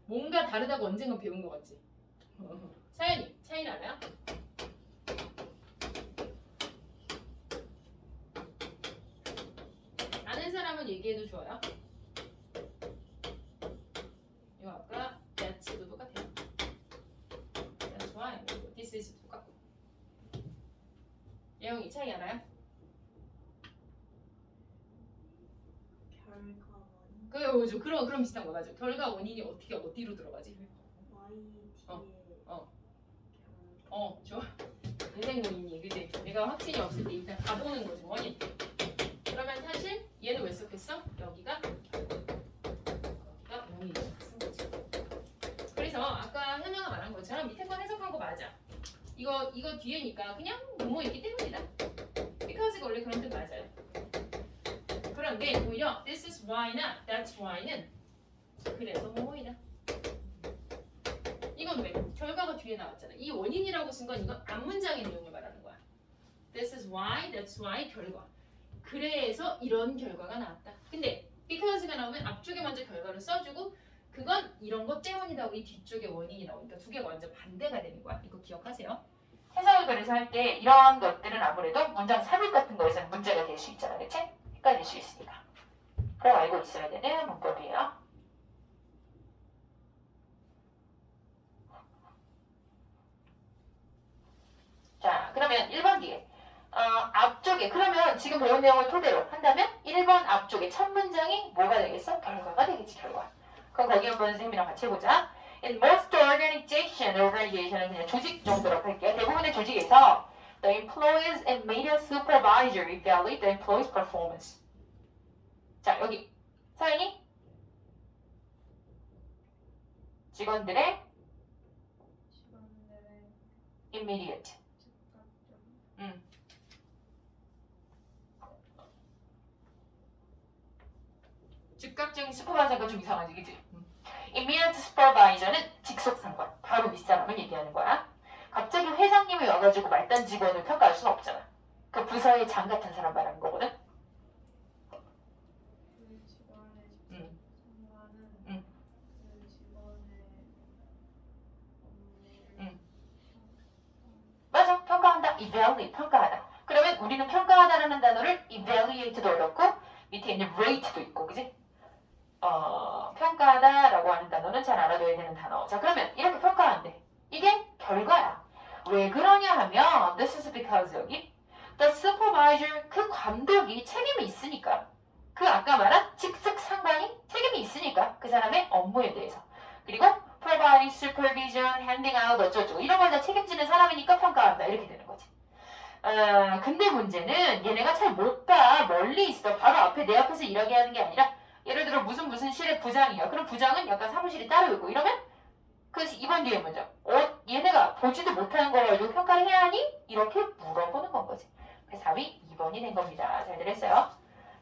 Speaker 1: 뭔가 다르다고 언젠가 배운 거 같지? 사연이 차이는 알아요? 아는 사람은 얘기해도 좋아요. 이거 아까 that's도 똑같아요. That's why. This is 똑같고. 예영이 차이 알아요?
Speaker 2: 결과원
Speaker 1: 그런 비슷한 거 맞아. 결과 원인이 어디로 들어가지?
Speaker 2: Y 뒤에
Speaker 1: 좋아. 인생 원인이 그지? 내가 확신이 없을 때 일단 가보는 거지 원인. 그러면 사실 얘는 왜 썼겠어? 여기가 원인이라고 쓴 거지. 그래서 아까 현영아 말한 것처럼 밑에 건 해석한 거 맞아. 이거 뒤에니까 그냥 뭐뭐 있기 때문이다. because가 원래 그런 뜻 맞아요. 그런데 오히려 this is why나 that's why는 그래서 뭐뭐이다. 이건 왜? 결과가 뒤에 나왔잖아. 이 원인이라고 쓴 건 이건 앞문장의 내용을 말하는 거야. This is why, that's why 결과. 그래서 이런 결과가 나왔다. 근데 because가 나오면 앞쪽에 먼저 결과를 써주고 그건 이런 것 때문이다. 이 뒤쪽에 원인이 나오니까 두 개가 완전 반대가 되는 거야. 이거 기억하세요. 해석을 그래서 할 때 이런 것들은 아무래도 문장 삽입 같은 거에서는 문제가 될 수 있잖아. 그치? 헷갈릴 수 있으니까. 꼭 알고 있어야 되는 문법이에요. 자, 그러면 1번 뒤에 앞쪽에 그러면 지금 배운 내용을 토대로 한다면 1번 앞쪽에 첫 문장이 뭐가 되겠어? 결과가 되겠지, 결과. 그럼 거기 한번 선생님이랑 같이 해보자. In most organization은 그냥 조직 정도로 할게요. 대부분의 조직에서 the employees and media supervisor evaluate the employees' performance. 자, 여기 서연이 직원들의 immediate 즉각적인 슈퍼바이저가 좀 이상하지, 그치? immediate supervisor는 직속 상관, 바로 윗사람을 얘기하는 거야. 갑자기 회장님이 와가지고 말단 직원을 평가할 수는 없잖아. 그 부서의 장 같은 사람 말하는 거거든.
Speaker 2: 그 직원의
Speaker 1: 음.
Speaker 2: 상관은 그 직원의 업무를
Speaker 1: evaluate, 평가하다. 그러면 우리는 평가하다라는 단어를 evaluate도 얻었고 밑에 있는 rate도 있고, 그지? 평가하다라고 하는 단어는 잘 알아둬야 되는 단어. 자, 그러면 이렇게 평가하는데 이게 결과야. 왜 그러냐 하면 this is because 여기 the supervisor, 그 감독이 책임이 있으니까. 그 아까 말한 직속 상관이 책임이 있으니까 그 사람의 업무에 대해서. 그리고 provide, supervision, handing out 어쩌고 이런 걸 다 책임지는 사람이니까 평가한다. 이렇게 되는 거지. 근데 문제는 얘네가 잘 못 봐. 멀리 있어. 바로 앞에 내 앞에서 일하게 하는 게 아니라 예를 들어 무슨 실의 부장이야. 그럼 부장은 약간 사무실이 따로 있고 이러면 그 이번 뒤에 문제. 얘네가 보지도 못하는 걸 가지고 평가를 해야 하니? 이렇게 물어보는 건 거지. 그래서 답이 2번이 된 겁니다. 잘들 했어요.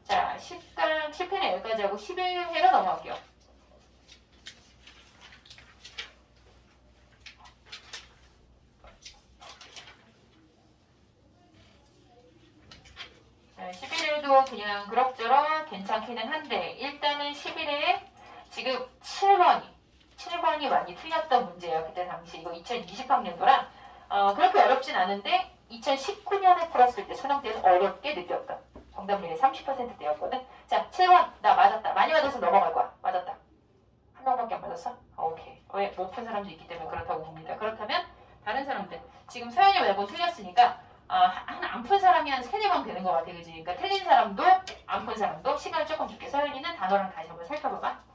Speaker 1: 자, 10회는 여기까지 하고 11회로 넘어갈게요. 자, 11회도 그냥 그럭저럭 괜찮기는 한데 일단은 11회 지금 7번이 많이 틀렸던 문제예요. 그때 당시 이거 2020학년도라 그렇게 어렵진 않은데 2019년에 풀었을 때 수능 때는 어렵게 느꼈다. 정답률이 30%대였거든. 자, 7번 나 맞았다. 많이 맞아서 넘어갈 거야. 맞았다. 한 명밖에 안 맞았어? 오케이. 왜? 못 푼 사람도 있기 때문에 그렇다고 봅니다. 그렇다면 다른 사람들 지금 서연이 말고 틀렸으니까 안 푼 사람이 한 3-4번 되는 것 같아. 그지? 그러니까 틀린 사람도 안 푼 사람도 시간을 조금 줄게. 서연이는 단어랑 다시 한번 살펴봐봐.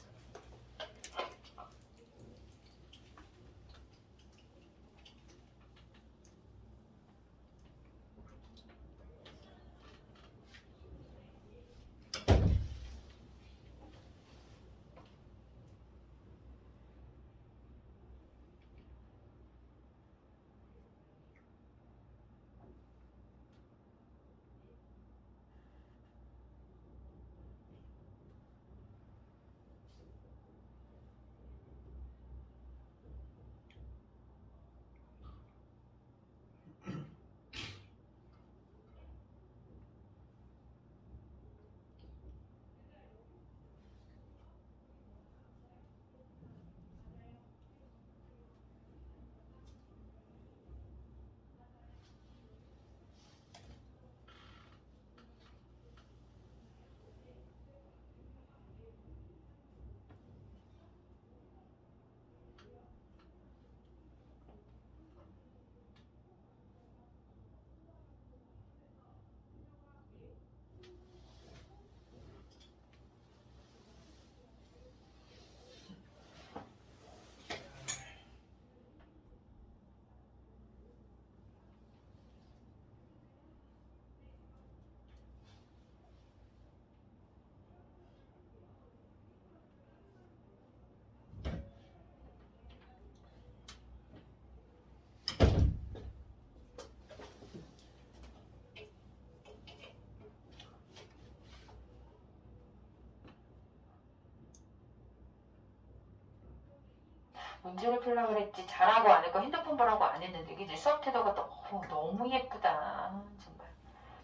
Speaker 1: 문제를 풀려고 그랬지. 잘하고 안 했고 핸드폰 보라고 안 했는데 이제 수업 태도가 너무 예쁘다. 정말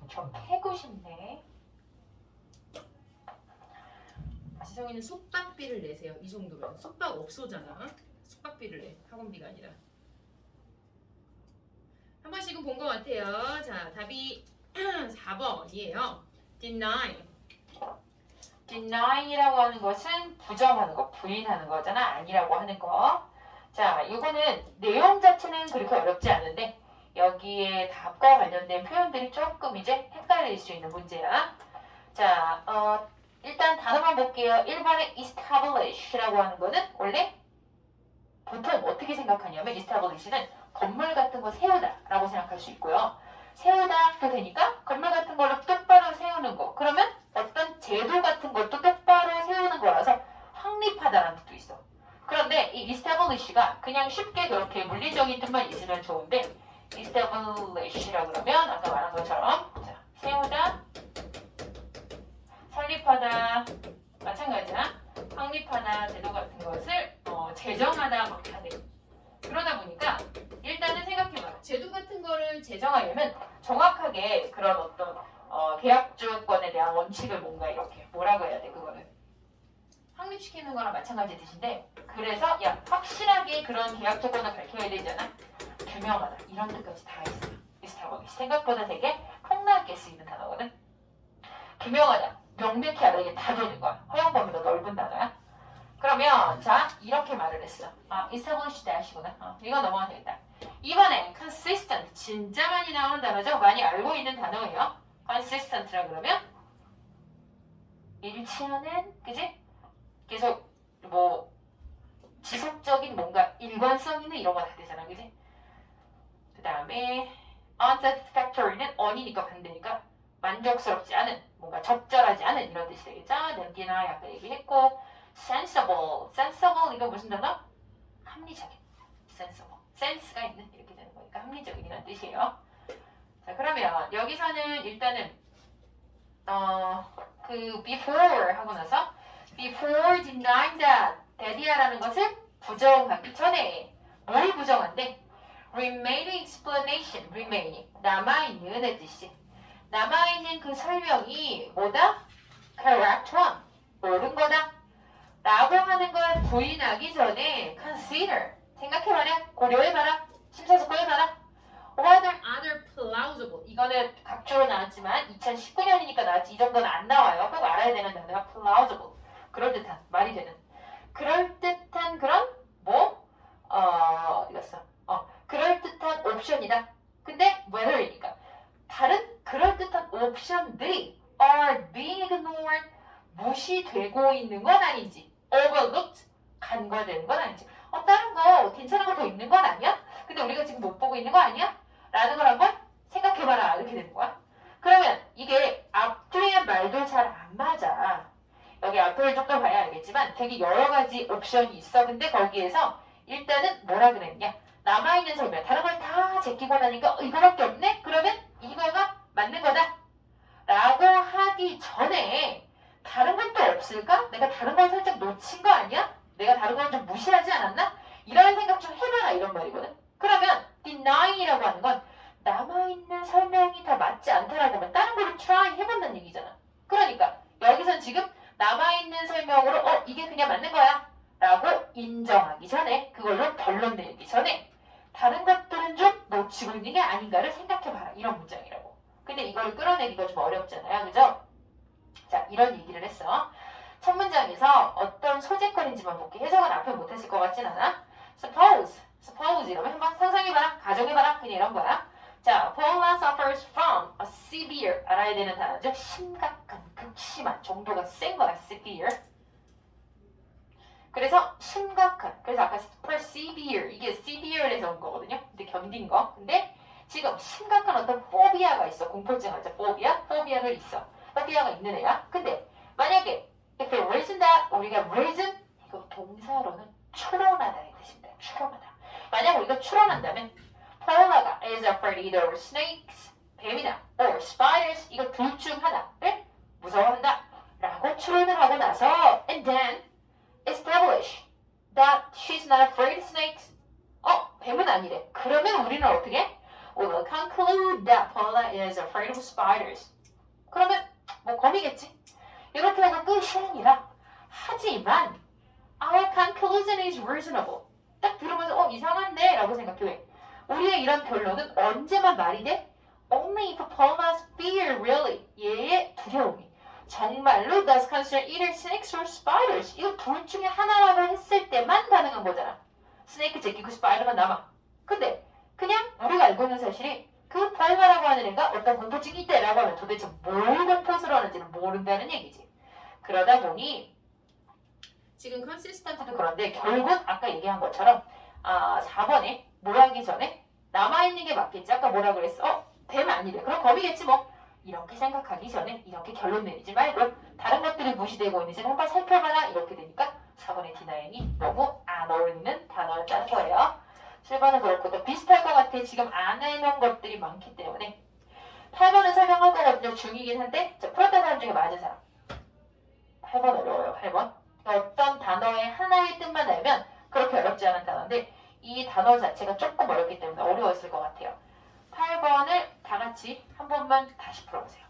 Speaker 1: 저 패고 싶네.
Speaker 4: 지성이는 숙박비를 내세요. 이 정도면 숙박 업소잖아. 숙박비를 내. 학원비가 아니라. 한 번씩은 본 것 같아요. 자, 답이 4번이에요. deny.
Speaker 1: deny이라고 하는 것은 부정하는 거, 부인하는 거잖아. 아니라고 하는 거. 자, 이거는 내용 자체는 그렇게 어렵지 않은데 여기에 답과 관련된 표현들이 조금 이제 헷갈릴 수 있는 문제야. 자, 일단 단어만 볼게요. 1번에 establish라고 하는 거는 원래 보통 어떻게 생각하냐면 establish는 건물 같은 거 세우다 라고 생각할 수 있고요. 세우다도 되니까 건물 같은 거를 똑바로 세우는 거. 그러면 어떤 제도 같은 것도 똑바로 세우는 거라서 확립하다라는 뜻도 있어. 그런데 이 establish가 그냥 쉽게 그렇게 물리적인 뜻만 있으면 좋은데 establish라고 그러면 아까 말한 것처럼 자, 세우다, 설립하다, 마찬가지야. 확립하다, 제도 같은 것을 제정하다 막 하네. 그러다 보니까 일단은 생각해봐. 제도 같은 거를 제정하려면 정확하게 그런 어떤 계약주권에 대한 원칙을 뭔가 이렇게 뭐라고 해야 돼 그거는 확립시키는 거랑 마찬가지 뜻인데 그래서 야 확실하게 그런 계약 조건을 밝혀야 되잖아. 규명하다 이런 뜻까지 다 있어. 생각보다 되게 폭넓게 쓰이는 단어거든. 규명하다, 명백히 하다, 이게 다 되는 거야. 허용 범위가 넓은 단어야. 그러면 자 이렇게 말을 했어. establish that이구나. 이거 넘어가면 되겠다. 이번에 consistent, 진짜 많이 나오는 단어죠. 많이 알고 있는 단어예요. consistent라 그러면 일치하는, 그지? 계속 뭐 지속적인 뭔가 일관성 있는 이런 거 다 되잖아, 그지? 그 다음에 unsatisfactory는 on이니까 반대니까 만족스럽지 않은, 뭔가 적절하지 않은 이런 뜻이 되겠죠? deny 아까 얘기했고, sensible 이거 무슨 단어? 합리적인, sensible, sense가 있는 이렇게 되는 거니까 합리적인 이런 뜻이에요. 자 그러면 여기서는 일단은 그 before 하고 나서 before denying that이라는 것을 부정하기 전에 뭘 부정한대? remaining explanation, remaining 남아있는 뜻이, 남아있는 그 설명이 뭐다? correct one, 옳은 거다 라고 하는 걸 부인하기 전에 consider, 생각해봐라, 고려해봐라, 심사숙고해봐라. whether other plausible, 이거는 각주로 나왔지만 2019년이니까 나왔지, 이 정도는 안 나와요. 꼭 알아야 되는 단어가 plausible, 그럴듯한, 말이 되는, 그럴듯한 그런 뭐 어디 갔어? 그럴듯한 옵션이다. 근데 whether이니까 다른 그럴듯한 옵션들이 are being ignored, 무시되고 있는 건 아닌지, overlooked, 간과되는 건 아닌지, 다른 거 괜찮은 거 더 있는 건 아니야? 근데 우리가 지금 못 보고 있는 거 아니야? 라는 걸 한번 생각해봐라, 이렇게 되는 거야. 그러면 이게 앞뒤의 말도 잘 안 맞아. 여기 앞을 조금 봐야 알겠지만 되게 여러 가지 옵션이 있어. 근데 거기에서 일단은 뭐라 그랬냐, 남아있는 설명, 다른 걸 다 제끼고 나니까 이거밖에 없네? 그러면 이거가 맞는 거다 라고 하기 전에 다른 건 또 없을까? 내가 다른 걸 살짝 놓친 거 아니야? 내가 다른 건 좀 무시하지 않았나? 이런 생각 좀 해봐라, 이런 말이거든. 그러면 deny이라고 하는 건 남아있는 설명이 다 맞지 않다라고 하면 다른 거를 try 해본다는 얘기잖아. 그러니까 여기선 지금 남아있는 설명으로 이게 그냥 맞는 거야 라고 인정하기 전에, 그걸로 결론 내리기 전에 다른 것들은 좀 놓치고 있는 게 아닌가를 생각해봐라, 이런 문장이라고. 근데 이걸 끌어내기가 좀 어렵잖아요, 그죠? 자, 이런 얘기를 했어. 첫 문장에서 어떤 소재거리인지만 볼게. 해석은 앞에 못했을 것 같진 않아. suppose 이러면 한번 상상해봐라, 가정해봐라, 그냥 이런 거야. 자, Paula suffers from a severe, 알아야 되는 단어죠. 심각한, 극심한, 정도가 센 거야, severe. 그래서 심각한, 그래서 아까 persevere, 이게 severe에서 온 거거든요. 근데 견딘 거. 근데 지금 심각한 어떤 포비아가 있어. 공포증 알죠? 포비아를 있어. 포비아가 있는 애야. 근데 만약에 if it reason that, 우리가 reason, 이거 동사로는 추론하다의 뜻입니다. 추론하다. 만약 우리가 추론한다면 Paula가 is afraid either of snakes, 뱀이나 or spiders, 이거 둘 중 하나를 무서워한다 라고 추론을 하고 나서 and then establish that she's not afraid of snakes. 뱀은 아니래. 그러면 우리는 어떻게? We will conclude that Paula is afraid of spiders. 그러면 뭐 거미겠지. 이렇게 하고 끝이 아니라, 하지만 our conclusion is reasonable. 딱 들으면서 이상한데 라고 생각해. 왜? 우리의 이런 결론은 언제만 말이 돼? Only if Paula's fear really, 얘의 두려움이 정말로 does concern either snakes or spiders, 이거 둘 중에 하나라고 했을 때만 가능한 거잖아. 스네이크 제끼고 스파이더만 남아. 근데 그냥 우리가 알고 있는 사실이 그 팔마라고 하는 애가 어떤 공포증이 있다라고 하면 도대체 뭘 공포스러워 하는지를 모른다는 얘기지. 그러다 보니 지금 컨시스턴트도 그런데 결국 아까 얘기한 것처럼 4번에 뭐 하기 전에 남아있는 게 맞겠지. 아까 뭐라 그랬어? 뱀 아니래. 그럼 거미겠지 뭐. 이렇게 생각하기 전에 이렇게 결론 내리지 말고 다른 것들이 무시되고 있는지 한번 살펴봐라, 이렇게 되니까 4번의 디나잉이 너무 안 어울리는 단어였다는 거예요. 7번은 그렇고 또 비슷할 것 같아. 지금 안 해놓은 것들이 많기 때문에 8번은 설명할 거거든요. 중이긴 한데 풀었던 사람 중에 맞은 사람 8번 어려워요. 8번 어떤 단어의 하나의 뜻만 알면 그렇게 어렵지 않은 단어인데 이 단어 자체가 조금 어렵기 때문에 어려웠을 것 같아요. 8번을 다 같이 한 번만 다시 풀어보세요.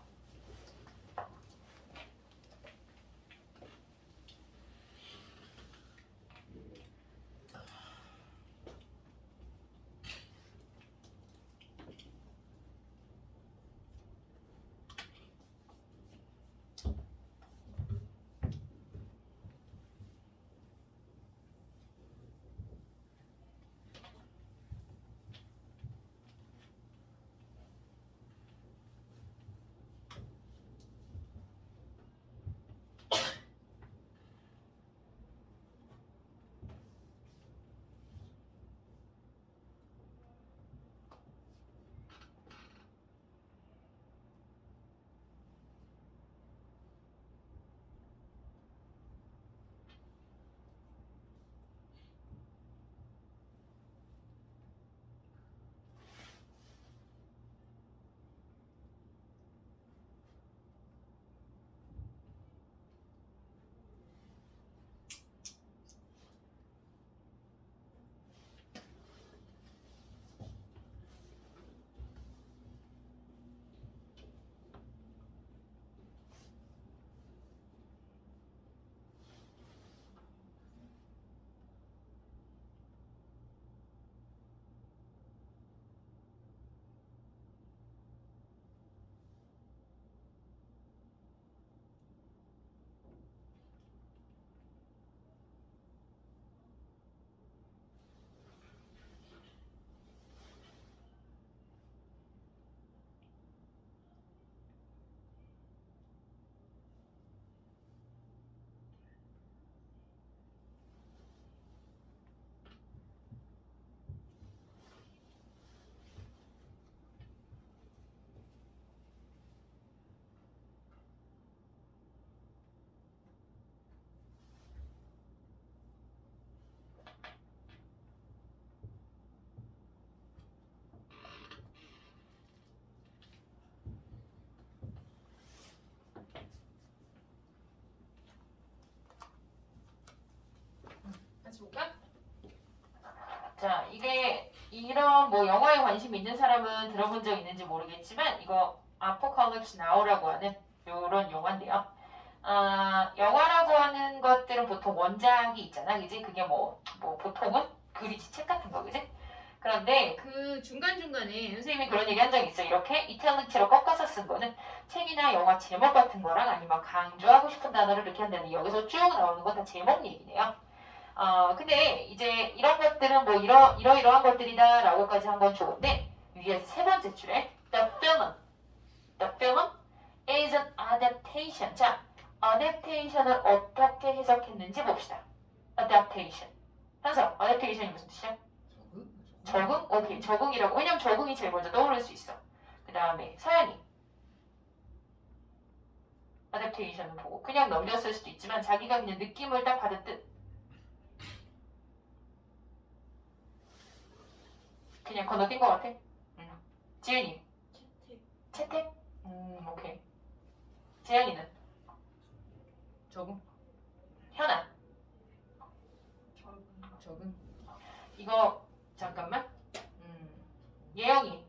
Speaker 1: 이런 뭐 영화에 관심 있는 사람은 들어본 적 있는지 모르겠지만 이거 아포칼립스 나우라고 하는 이런 영화인데요. 영화라고 하는 것들은 보통 원작이 있잖아, 그지? 그게 뭐 보통은 그리지 책 같은 거, 그지? 그런데
Speaker 4: 그 중간중간에
Speaker 1: 선생님이 그런 얘기 한 적 있어. 이렇게 이탈리치로 꺾어서 쓴 거는 책이나 영화 제목 같은 거랑 아니면 강조하고 싶은 단어를 이렇게 한다는 여기서 쭉 나오는 건 다 제목 얘기네요. 근데 이제 이런 것들은 뭐 이러이러한 것들이다 라고까지 한 건 좋은데 위에서 세 번째 줄에 The film is an adaptation. 자, adaptation을 어떻게 해석했는지 봅시다. adaptation. 현서, adaptation이 무슨 뜻이야? 적응? 오케이, 적응이라고. 왜냐면 적응이 제일 먼저 떠오를 수 있어. 그 다음에 서연이 adaptation을 보고 그냥 넘겼을 수도 있지만 자기가 그냥 느낌을 딱 받은 뜻. 그냥 건너뛴 것 같아. 지은이
Speaker 2: 채택.
Speaker 1: 채택? 오케이. 재현이는
Speaker 4: 적응.
Speaker 1: 현아
Speaker 4: 적응.
Speaker 1: 이거 잠깐만. 예영이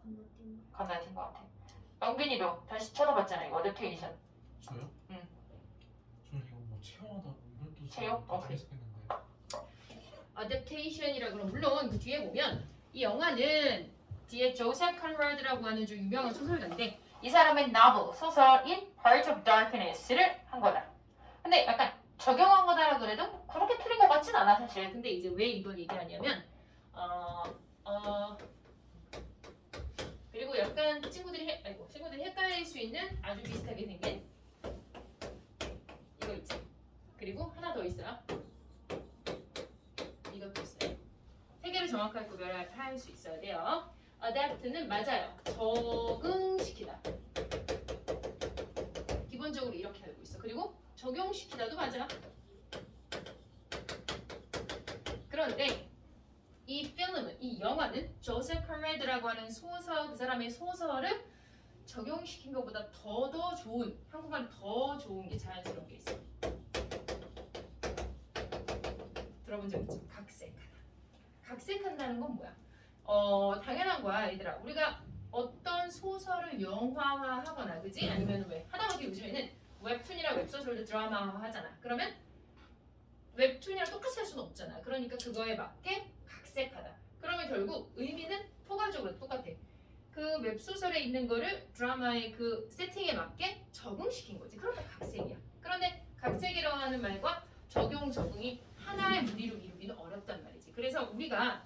Speaker 2: 건너뛴
Speaker 1: 건너뛴 것 같아. 영빈이도 다시 쳐다봤잖아. 이거 어댑테이션.
Speaker 5: 저요?
Speaker 1: 응.
Speaker 5: 저는 이거 뭐 체험하다 뭐 이런 뜻으로
Speaker 1: 체험? 오케이.
Speaker 5: 해석했는데
Speaker 4: 어댑테이션이라 그럼 물론 그 뒤에 보면 이 영화는 뒤에 조셉 컨라드라고 하는 좀 유명한 소설가인데
Speaker 1: 이 사람은 novel, 소설인 Heart of Darkness를 한 거다. 근데 약간 적용한 거다라 그래도 그렇게 틀린 것 같진 않아 사실.
Speaker 4: 근데 이제 왜 이걸 얘기하냐면 그리고 약간 친구들이 헷갈릴 수 있는 아주 비슷하게 생긴 이거 있지. 그리고 하나 더 있어. 이것도 있어요. 세 개를 정확하게 구별할 수 있어야 돼요. adapt는 맞아요. 적응시키다. 기본적으로 이렇게 알고 있어. 그리고 적용시키다도 맞아. 그런데 이 필름은, 이 영화는 조셉 컨라드라고 하는 소설, 그 사람의 소설을 적용시킨 것보다 더 좋은, 한국말이 더 좋은 게 자연스러운 게 있어. 들어본 적 있지? 각색하다. 각색한다는 건 뭐야? 당연한 거야, 얘들아. 우리가 어떤 소설을 영화화하거나, 그지? 아니면 왜? 하다못해 요즘에는 웹툰이랑 웹소설도 드라마화 하잖아. 그러면 웹툰이랑 똑같이 할 수는 없잖아. 그러니까 그거에 맞게 각색하다. 그러면 결국 의미는 포괄적으로 똑같아. 그 웹소설에 있는 거를 드라마의 그 세팅에 맞게 적응시킨 거지. 그러니까 각색이야. 그런데 각색이라고 하는 말과 적용이 하나의 무리로 이루기는 어렵단 말이지. 그래서 우리가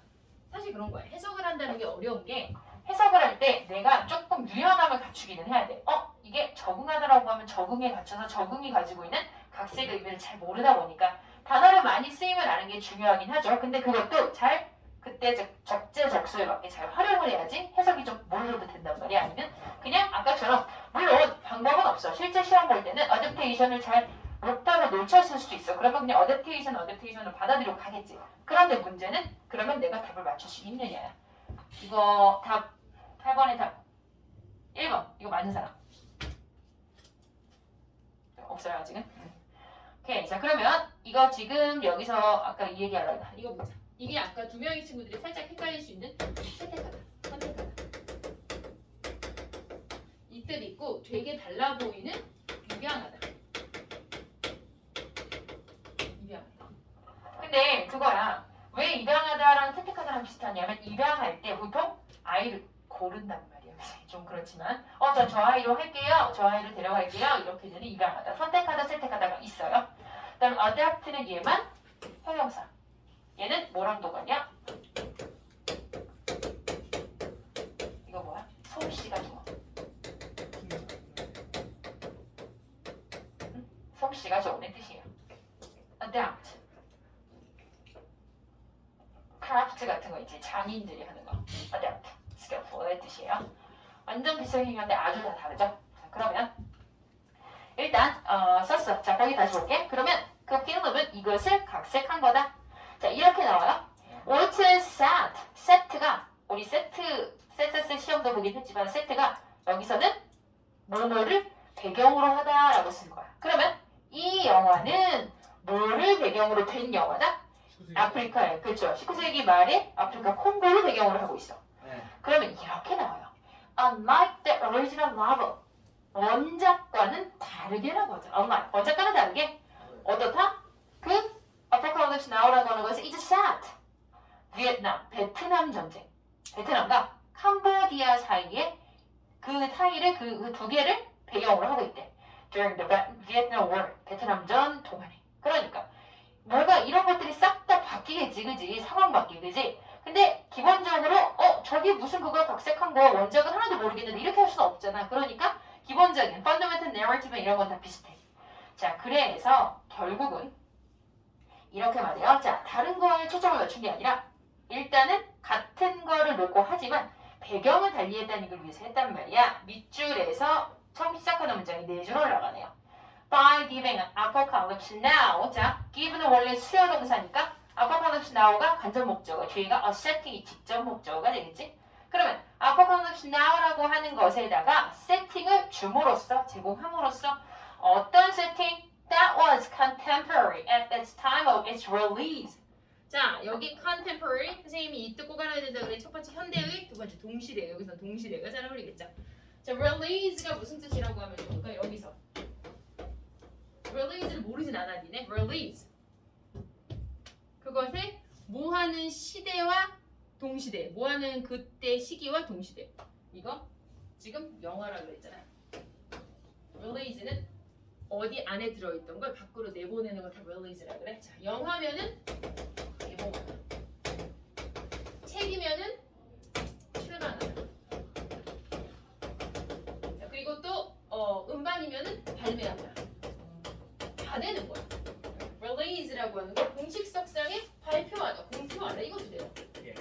Speaker 4: 사실 그런 거야. 해석을 한다는 게 어려운 게
Speaker 1: 해석을 할 때 내가 조금 유연함을 갖추기는 해야 돼. 이게 적응하다라고 하면 적응에 갖춰서 적응이 가지고 있는 각색의 의미를 잘 모르다 보니까 단어를 많이 쓰임을 아는 게 중요하긴 하죠. 근데 그것도 잘 그때 적재적소에 맞게 잘 활용을 해야지 해석이 좀 몰라도 된단 말이야. 아니면 그냥 아까처럼 물론 방법은 없어. 실제 시험 볼 때는 어댑테이션을 잘 못하고 놓쳤을 수도 있어. 그러면 그냥 어댑테이션을 받아들이고 가겠지. 그런데 문제는 그러면 내가 답을 맞출 수 있느냐야. 이거 답 8번의 답 1번 이거 맞는 사람 없어요 아직은? 오케이. 자 그러면 이거 지금 여기서 아까 이 얘기하려고
Speaker 4: 이거 보자. 이게 아까 두 명의 친구들이 살짝 헷갈릴 수 있는 선택하다. 이 뜻 있고 되게 달라 보이는 입양하다.
Speaker 1: 근데 그거야. 왜 입양하다랑 선택하다랑 비슷하냐면 입양할 때 보통 아이를 고른단 말이야. 좀 그렇지만 저 아이로 할게요. 저 아이를 데려갈게요. 이렇게 되는 입양하다. 선택하다 선택하다가 있어요. 그다음 adapt는 얘만 형용사. 얘는 뭐랑 똑같냐? 이거 뭐야? 솜씨가 좋아. 솜씨가 좋은 뜻이에요. adapt. 크래프트 같은 거 있지. 장인들이 하는 거. adapt. skillful의 뜻이에요. 완전 비슷하게 생겼는데 아주 다 다르죠? 자, 그러면 일단 썼어. 자, 거기 다시 볼게. 그러면 그 필름은 이것을 각색한 거다. 자, 이렇게 나와요. What is set? 세트가 우리 세트 시험도 보긴 했지만 세트가 여기서는 뭐뭐를 배경으로 하다라고 쓴 거야. 그러면 이 영화는 뭐를 배경으로 된 영화다? 아프리카에, 그렇죠. 19세기 말에 아프리카 콩고를 배경으로 하고 있어.
Speaker 3: 네.
Speaker 1: 그러면 이렇게 나와요. Unlike the original novel. 원작과는 다르게라고 하죠. Unlike. 원작과는 다르게. 어떻다? 그 Apocalypse Now라고 하는 것은 is set. 베트남 전쟁. 베트남과 캄보디아 사이에 그 사이를 그 두 개를 배경으로 하고 있대. During the Vietnam War. 베트남전 동안에. 그러니까 뭐가 이런 것들이 싹 다 바뀌겠지, 그지? 상황 바뀌겠지? 근데 기본적으로 저기 무슨 그걸 각색한 거 원작은 하나도 모르겠는데 이렇게 할 수는 없잖아. 그러니까 기본적인 fundamental narrative 이런 건 다 비슷해. 자, 그래서 결국은 이렇게 말해요. 자, 다른 거에 초점을 맞춘 게 아니라 일단은 같은 거를 놓고 하지만 배경을 달리했다는 걸 위해서 했단 말이야. 밑줄에서 처음 시작하는 문장이 4줄 올라가네요. By giving an apocalypse now. 자, give는 원래 수요 동사니까 apocalypse now가 간접 목적어, 뒤에가 a setting이 직접 목적어가 되겠지? 그러면 apocalypse now라고 하는 것에다가 세팅을 줌으로써, 제공함으로써 어떤 세팅? That was contemporary at its time of its release.
Speaker 4: 자, 여기 contemporary 선생님이 이 뜻 알아야 된다 그래. 첫 번째 현대의, 두 번째 동시대. 여기서 동시대가 잘 어울리겠죠. 자, release가 무슨 뜻이라고 하면 좋을까? 여기서 release를 모르진 않아, 니네. release. 그것에 뭐하는 시대와 동시대. 뭐하는 그때 시기와 동시대. 이거 지금 영화라고 그랬잖아. release는 어디 안에 들어있던 걸 밖으로 내보내는 걸 다 release라 그래. 자, 영화면은 개봉하다. 책이면은 출간하다. 자, 그리고 또 음반이면은 발매하다. 다 되는 거야. release라고 하는 거 공식석상에 발표하다, 공표하다 이것도 돼요.
Speaker 3: 예.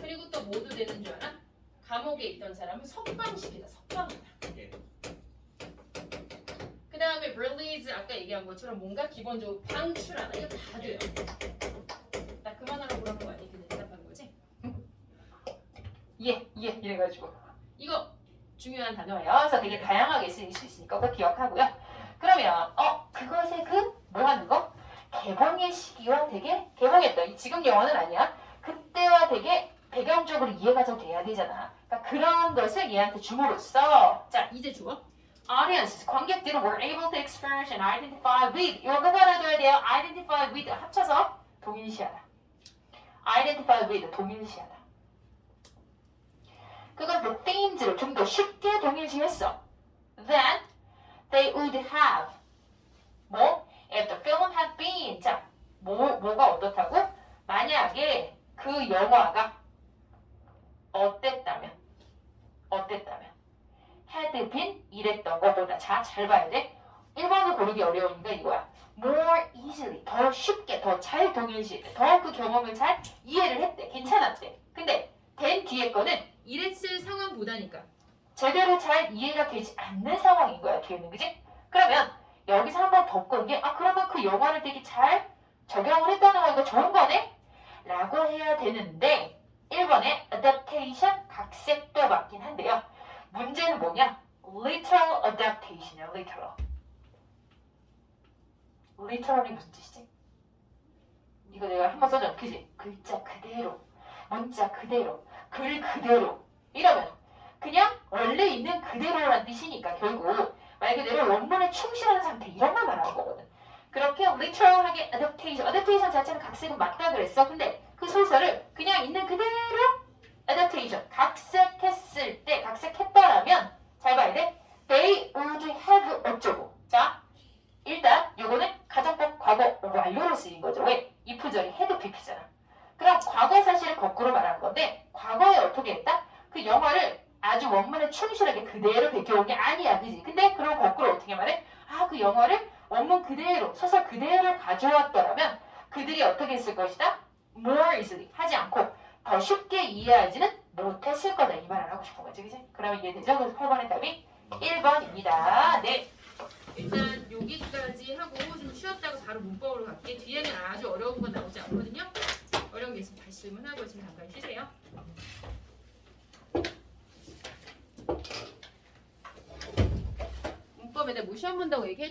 Speaker 4: 그리고 또 뭐도 되는 줄 알아? 감옥에 있던 사람을 석방시키다, 석방하다.
Speaker 3: 예.
Speaker 4: 그 다음에 release 아까 얘기한 것처럼 뭔가 기본적으로 방출하다 이거 다 돼요. 나 그만하라고 그런 거 아니? 그냥 대답한 거지?
Speaker 1: 이래가지고
Speaker 4: 이거 중요한 단어.
Speaker 1: 단어예요. 그래서 되게 다양하게 쓰일 수 있으니까 꼭 기억하고요. 그러면 그것의 뭐 하는 거? 개봉의 시기와 되게 개봉했던 지금 영화는 아니야. 그때와 되게 배경적으로 이해가 좀 돼야 되잖아. 그러니까 그런 것을 얘한테 줌으로써 자
Speaker 4: 이제 주어.
Speaker 1: audiences 관객들은 were able to experience and identify with 이거 알아둬야 돼요. identify with 합쳐서 동일시하다. identify with 동일시하다. 그것을 themes를 좀 더 쉽게 동일시했어. Then they would have 뭐? If the film had been 자 뭐가 어떻다고? 만약에 그 영화가 어땠다면 had been 이랬던 것보다 잘 봐야 돼. 1번을 고르기 어려우니까 이거야. more easily 더 쉽게 더 잘 동일시했대. 더 그 경험을 잘 이해를 했대. 괜찮았대. 근데 된 뒤에 거는
Speaker 4: 이랬을 상황보다니까.
Speaker 1: 제대로 잘 이해가 되지 않는 상황인 거야 뒤에는. 그지? 그러면 여기서 한 번 더 건 게 그러면 그 영화를 되게 잘 적용을 했다는 거 이거 좋은 거네? 라고 해야 되는데 1번에 adaptation 각색도 맞긴 한데요. 문제는 뭐냐? literal adaptation이야. literal이 무슨 뜻이지? 이거 내가 한번 써줘. 그지? 글자 그대로 문자 그대로 글 그대로 이러면 그냥 원래 있는 그대로란 뜻이니까 결국 말 그대로 원문에 충실한 상태 이런 걸 말하는 거거든. 그렇게 literal하게 adaptation 자체는 각색은 맞다 그랬어. 근데 그 소설을 그냥 있는 그대로 adaptation 각색했을 때 각색했다라면 잘 봐야 돼. They would have 어쩌고. 자 일단 요거는 가정법 과거 완료로 쓰인 거죠. 왜? if절이 had pp잖아. 그럼 과거 사실을 거꾸로 말하는 건데 과거에 어떻게 했다? 그 영화를 아주 원문에 충실하게 그대로 베껴온 게 아니야. 그지? 근데 그럼 거꾸로 어떻게 말해? 그 영화를 원문 그대로 소설 그대로 가져왔더라면 그들이 어떻게 했을 것이다? more easily 하지 않고 더 쉽게 이해하지는 못했을 거다. 이 말을 하고 싶은 거지. 그지? 그러면 이해되죠? 그래서 8번의 답이 1번입니다. 네.
Speaker 4: 일단 여기까지 하고 좀 쉬었다가 바로 문법으로 갈게. 뒤에는 아주 어려운 건 나오지 않거든요. 어려운 게 있으면 다시 질문하고 지금 잠깐 쉬세요. 문법에 내가 뭐 시험 본다고 얘기했지?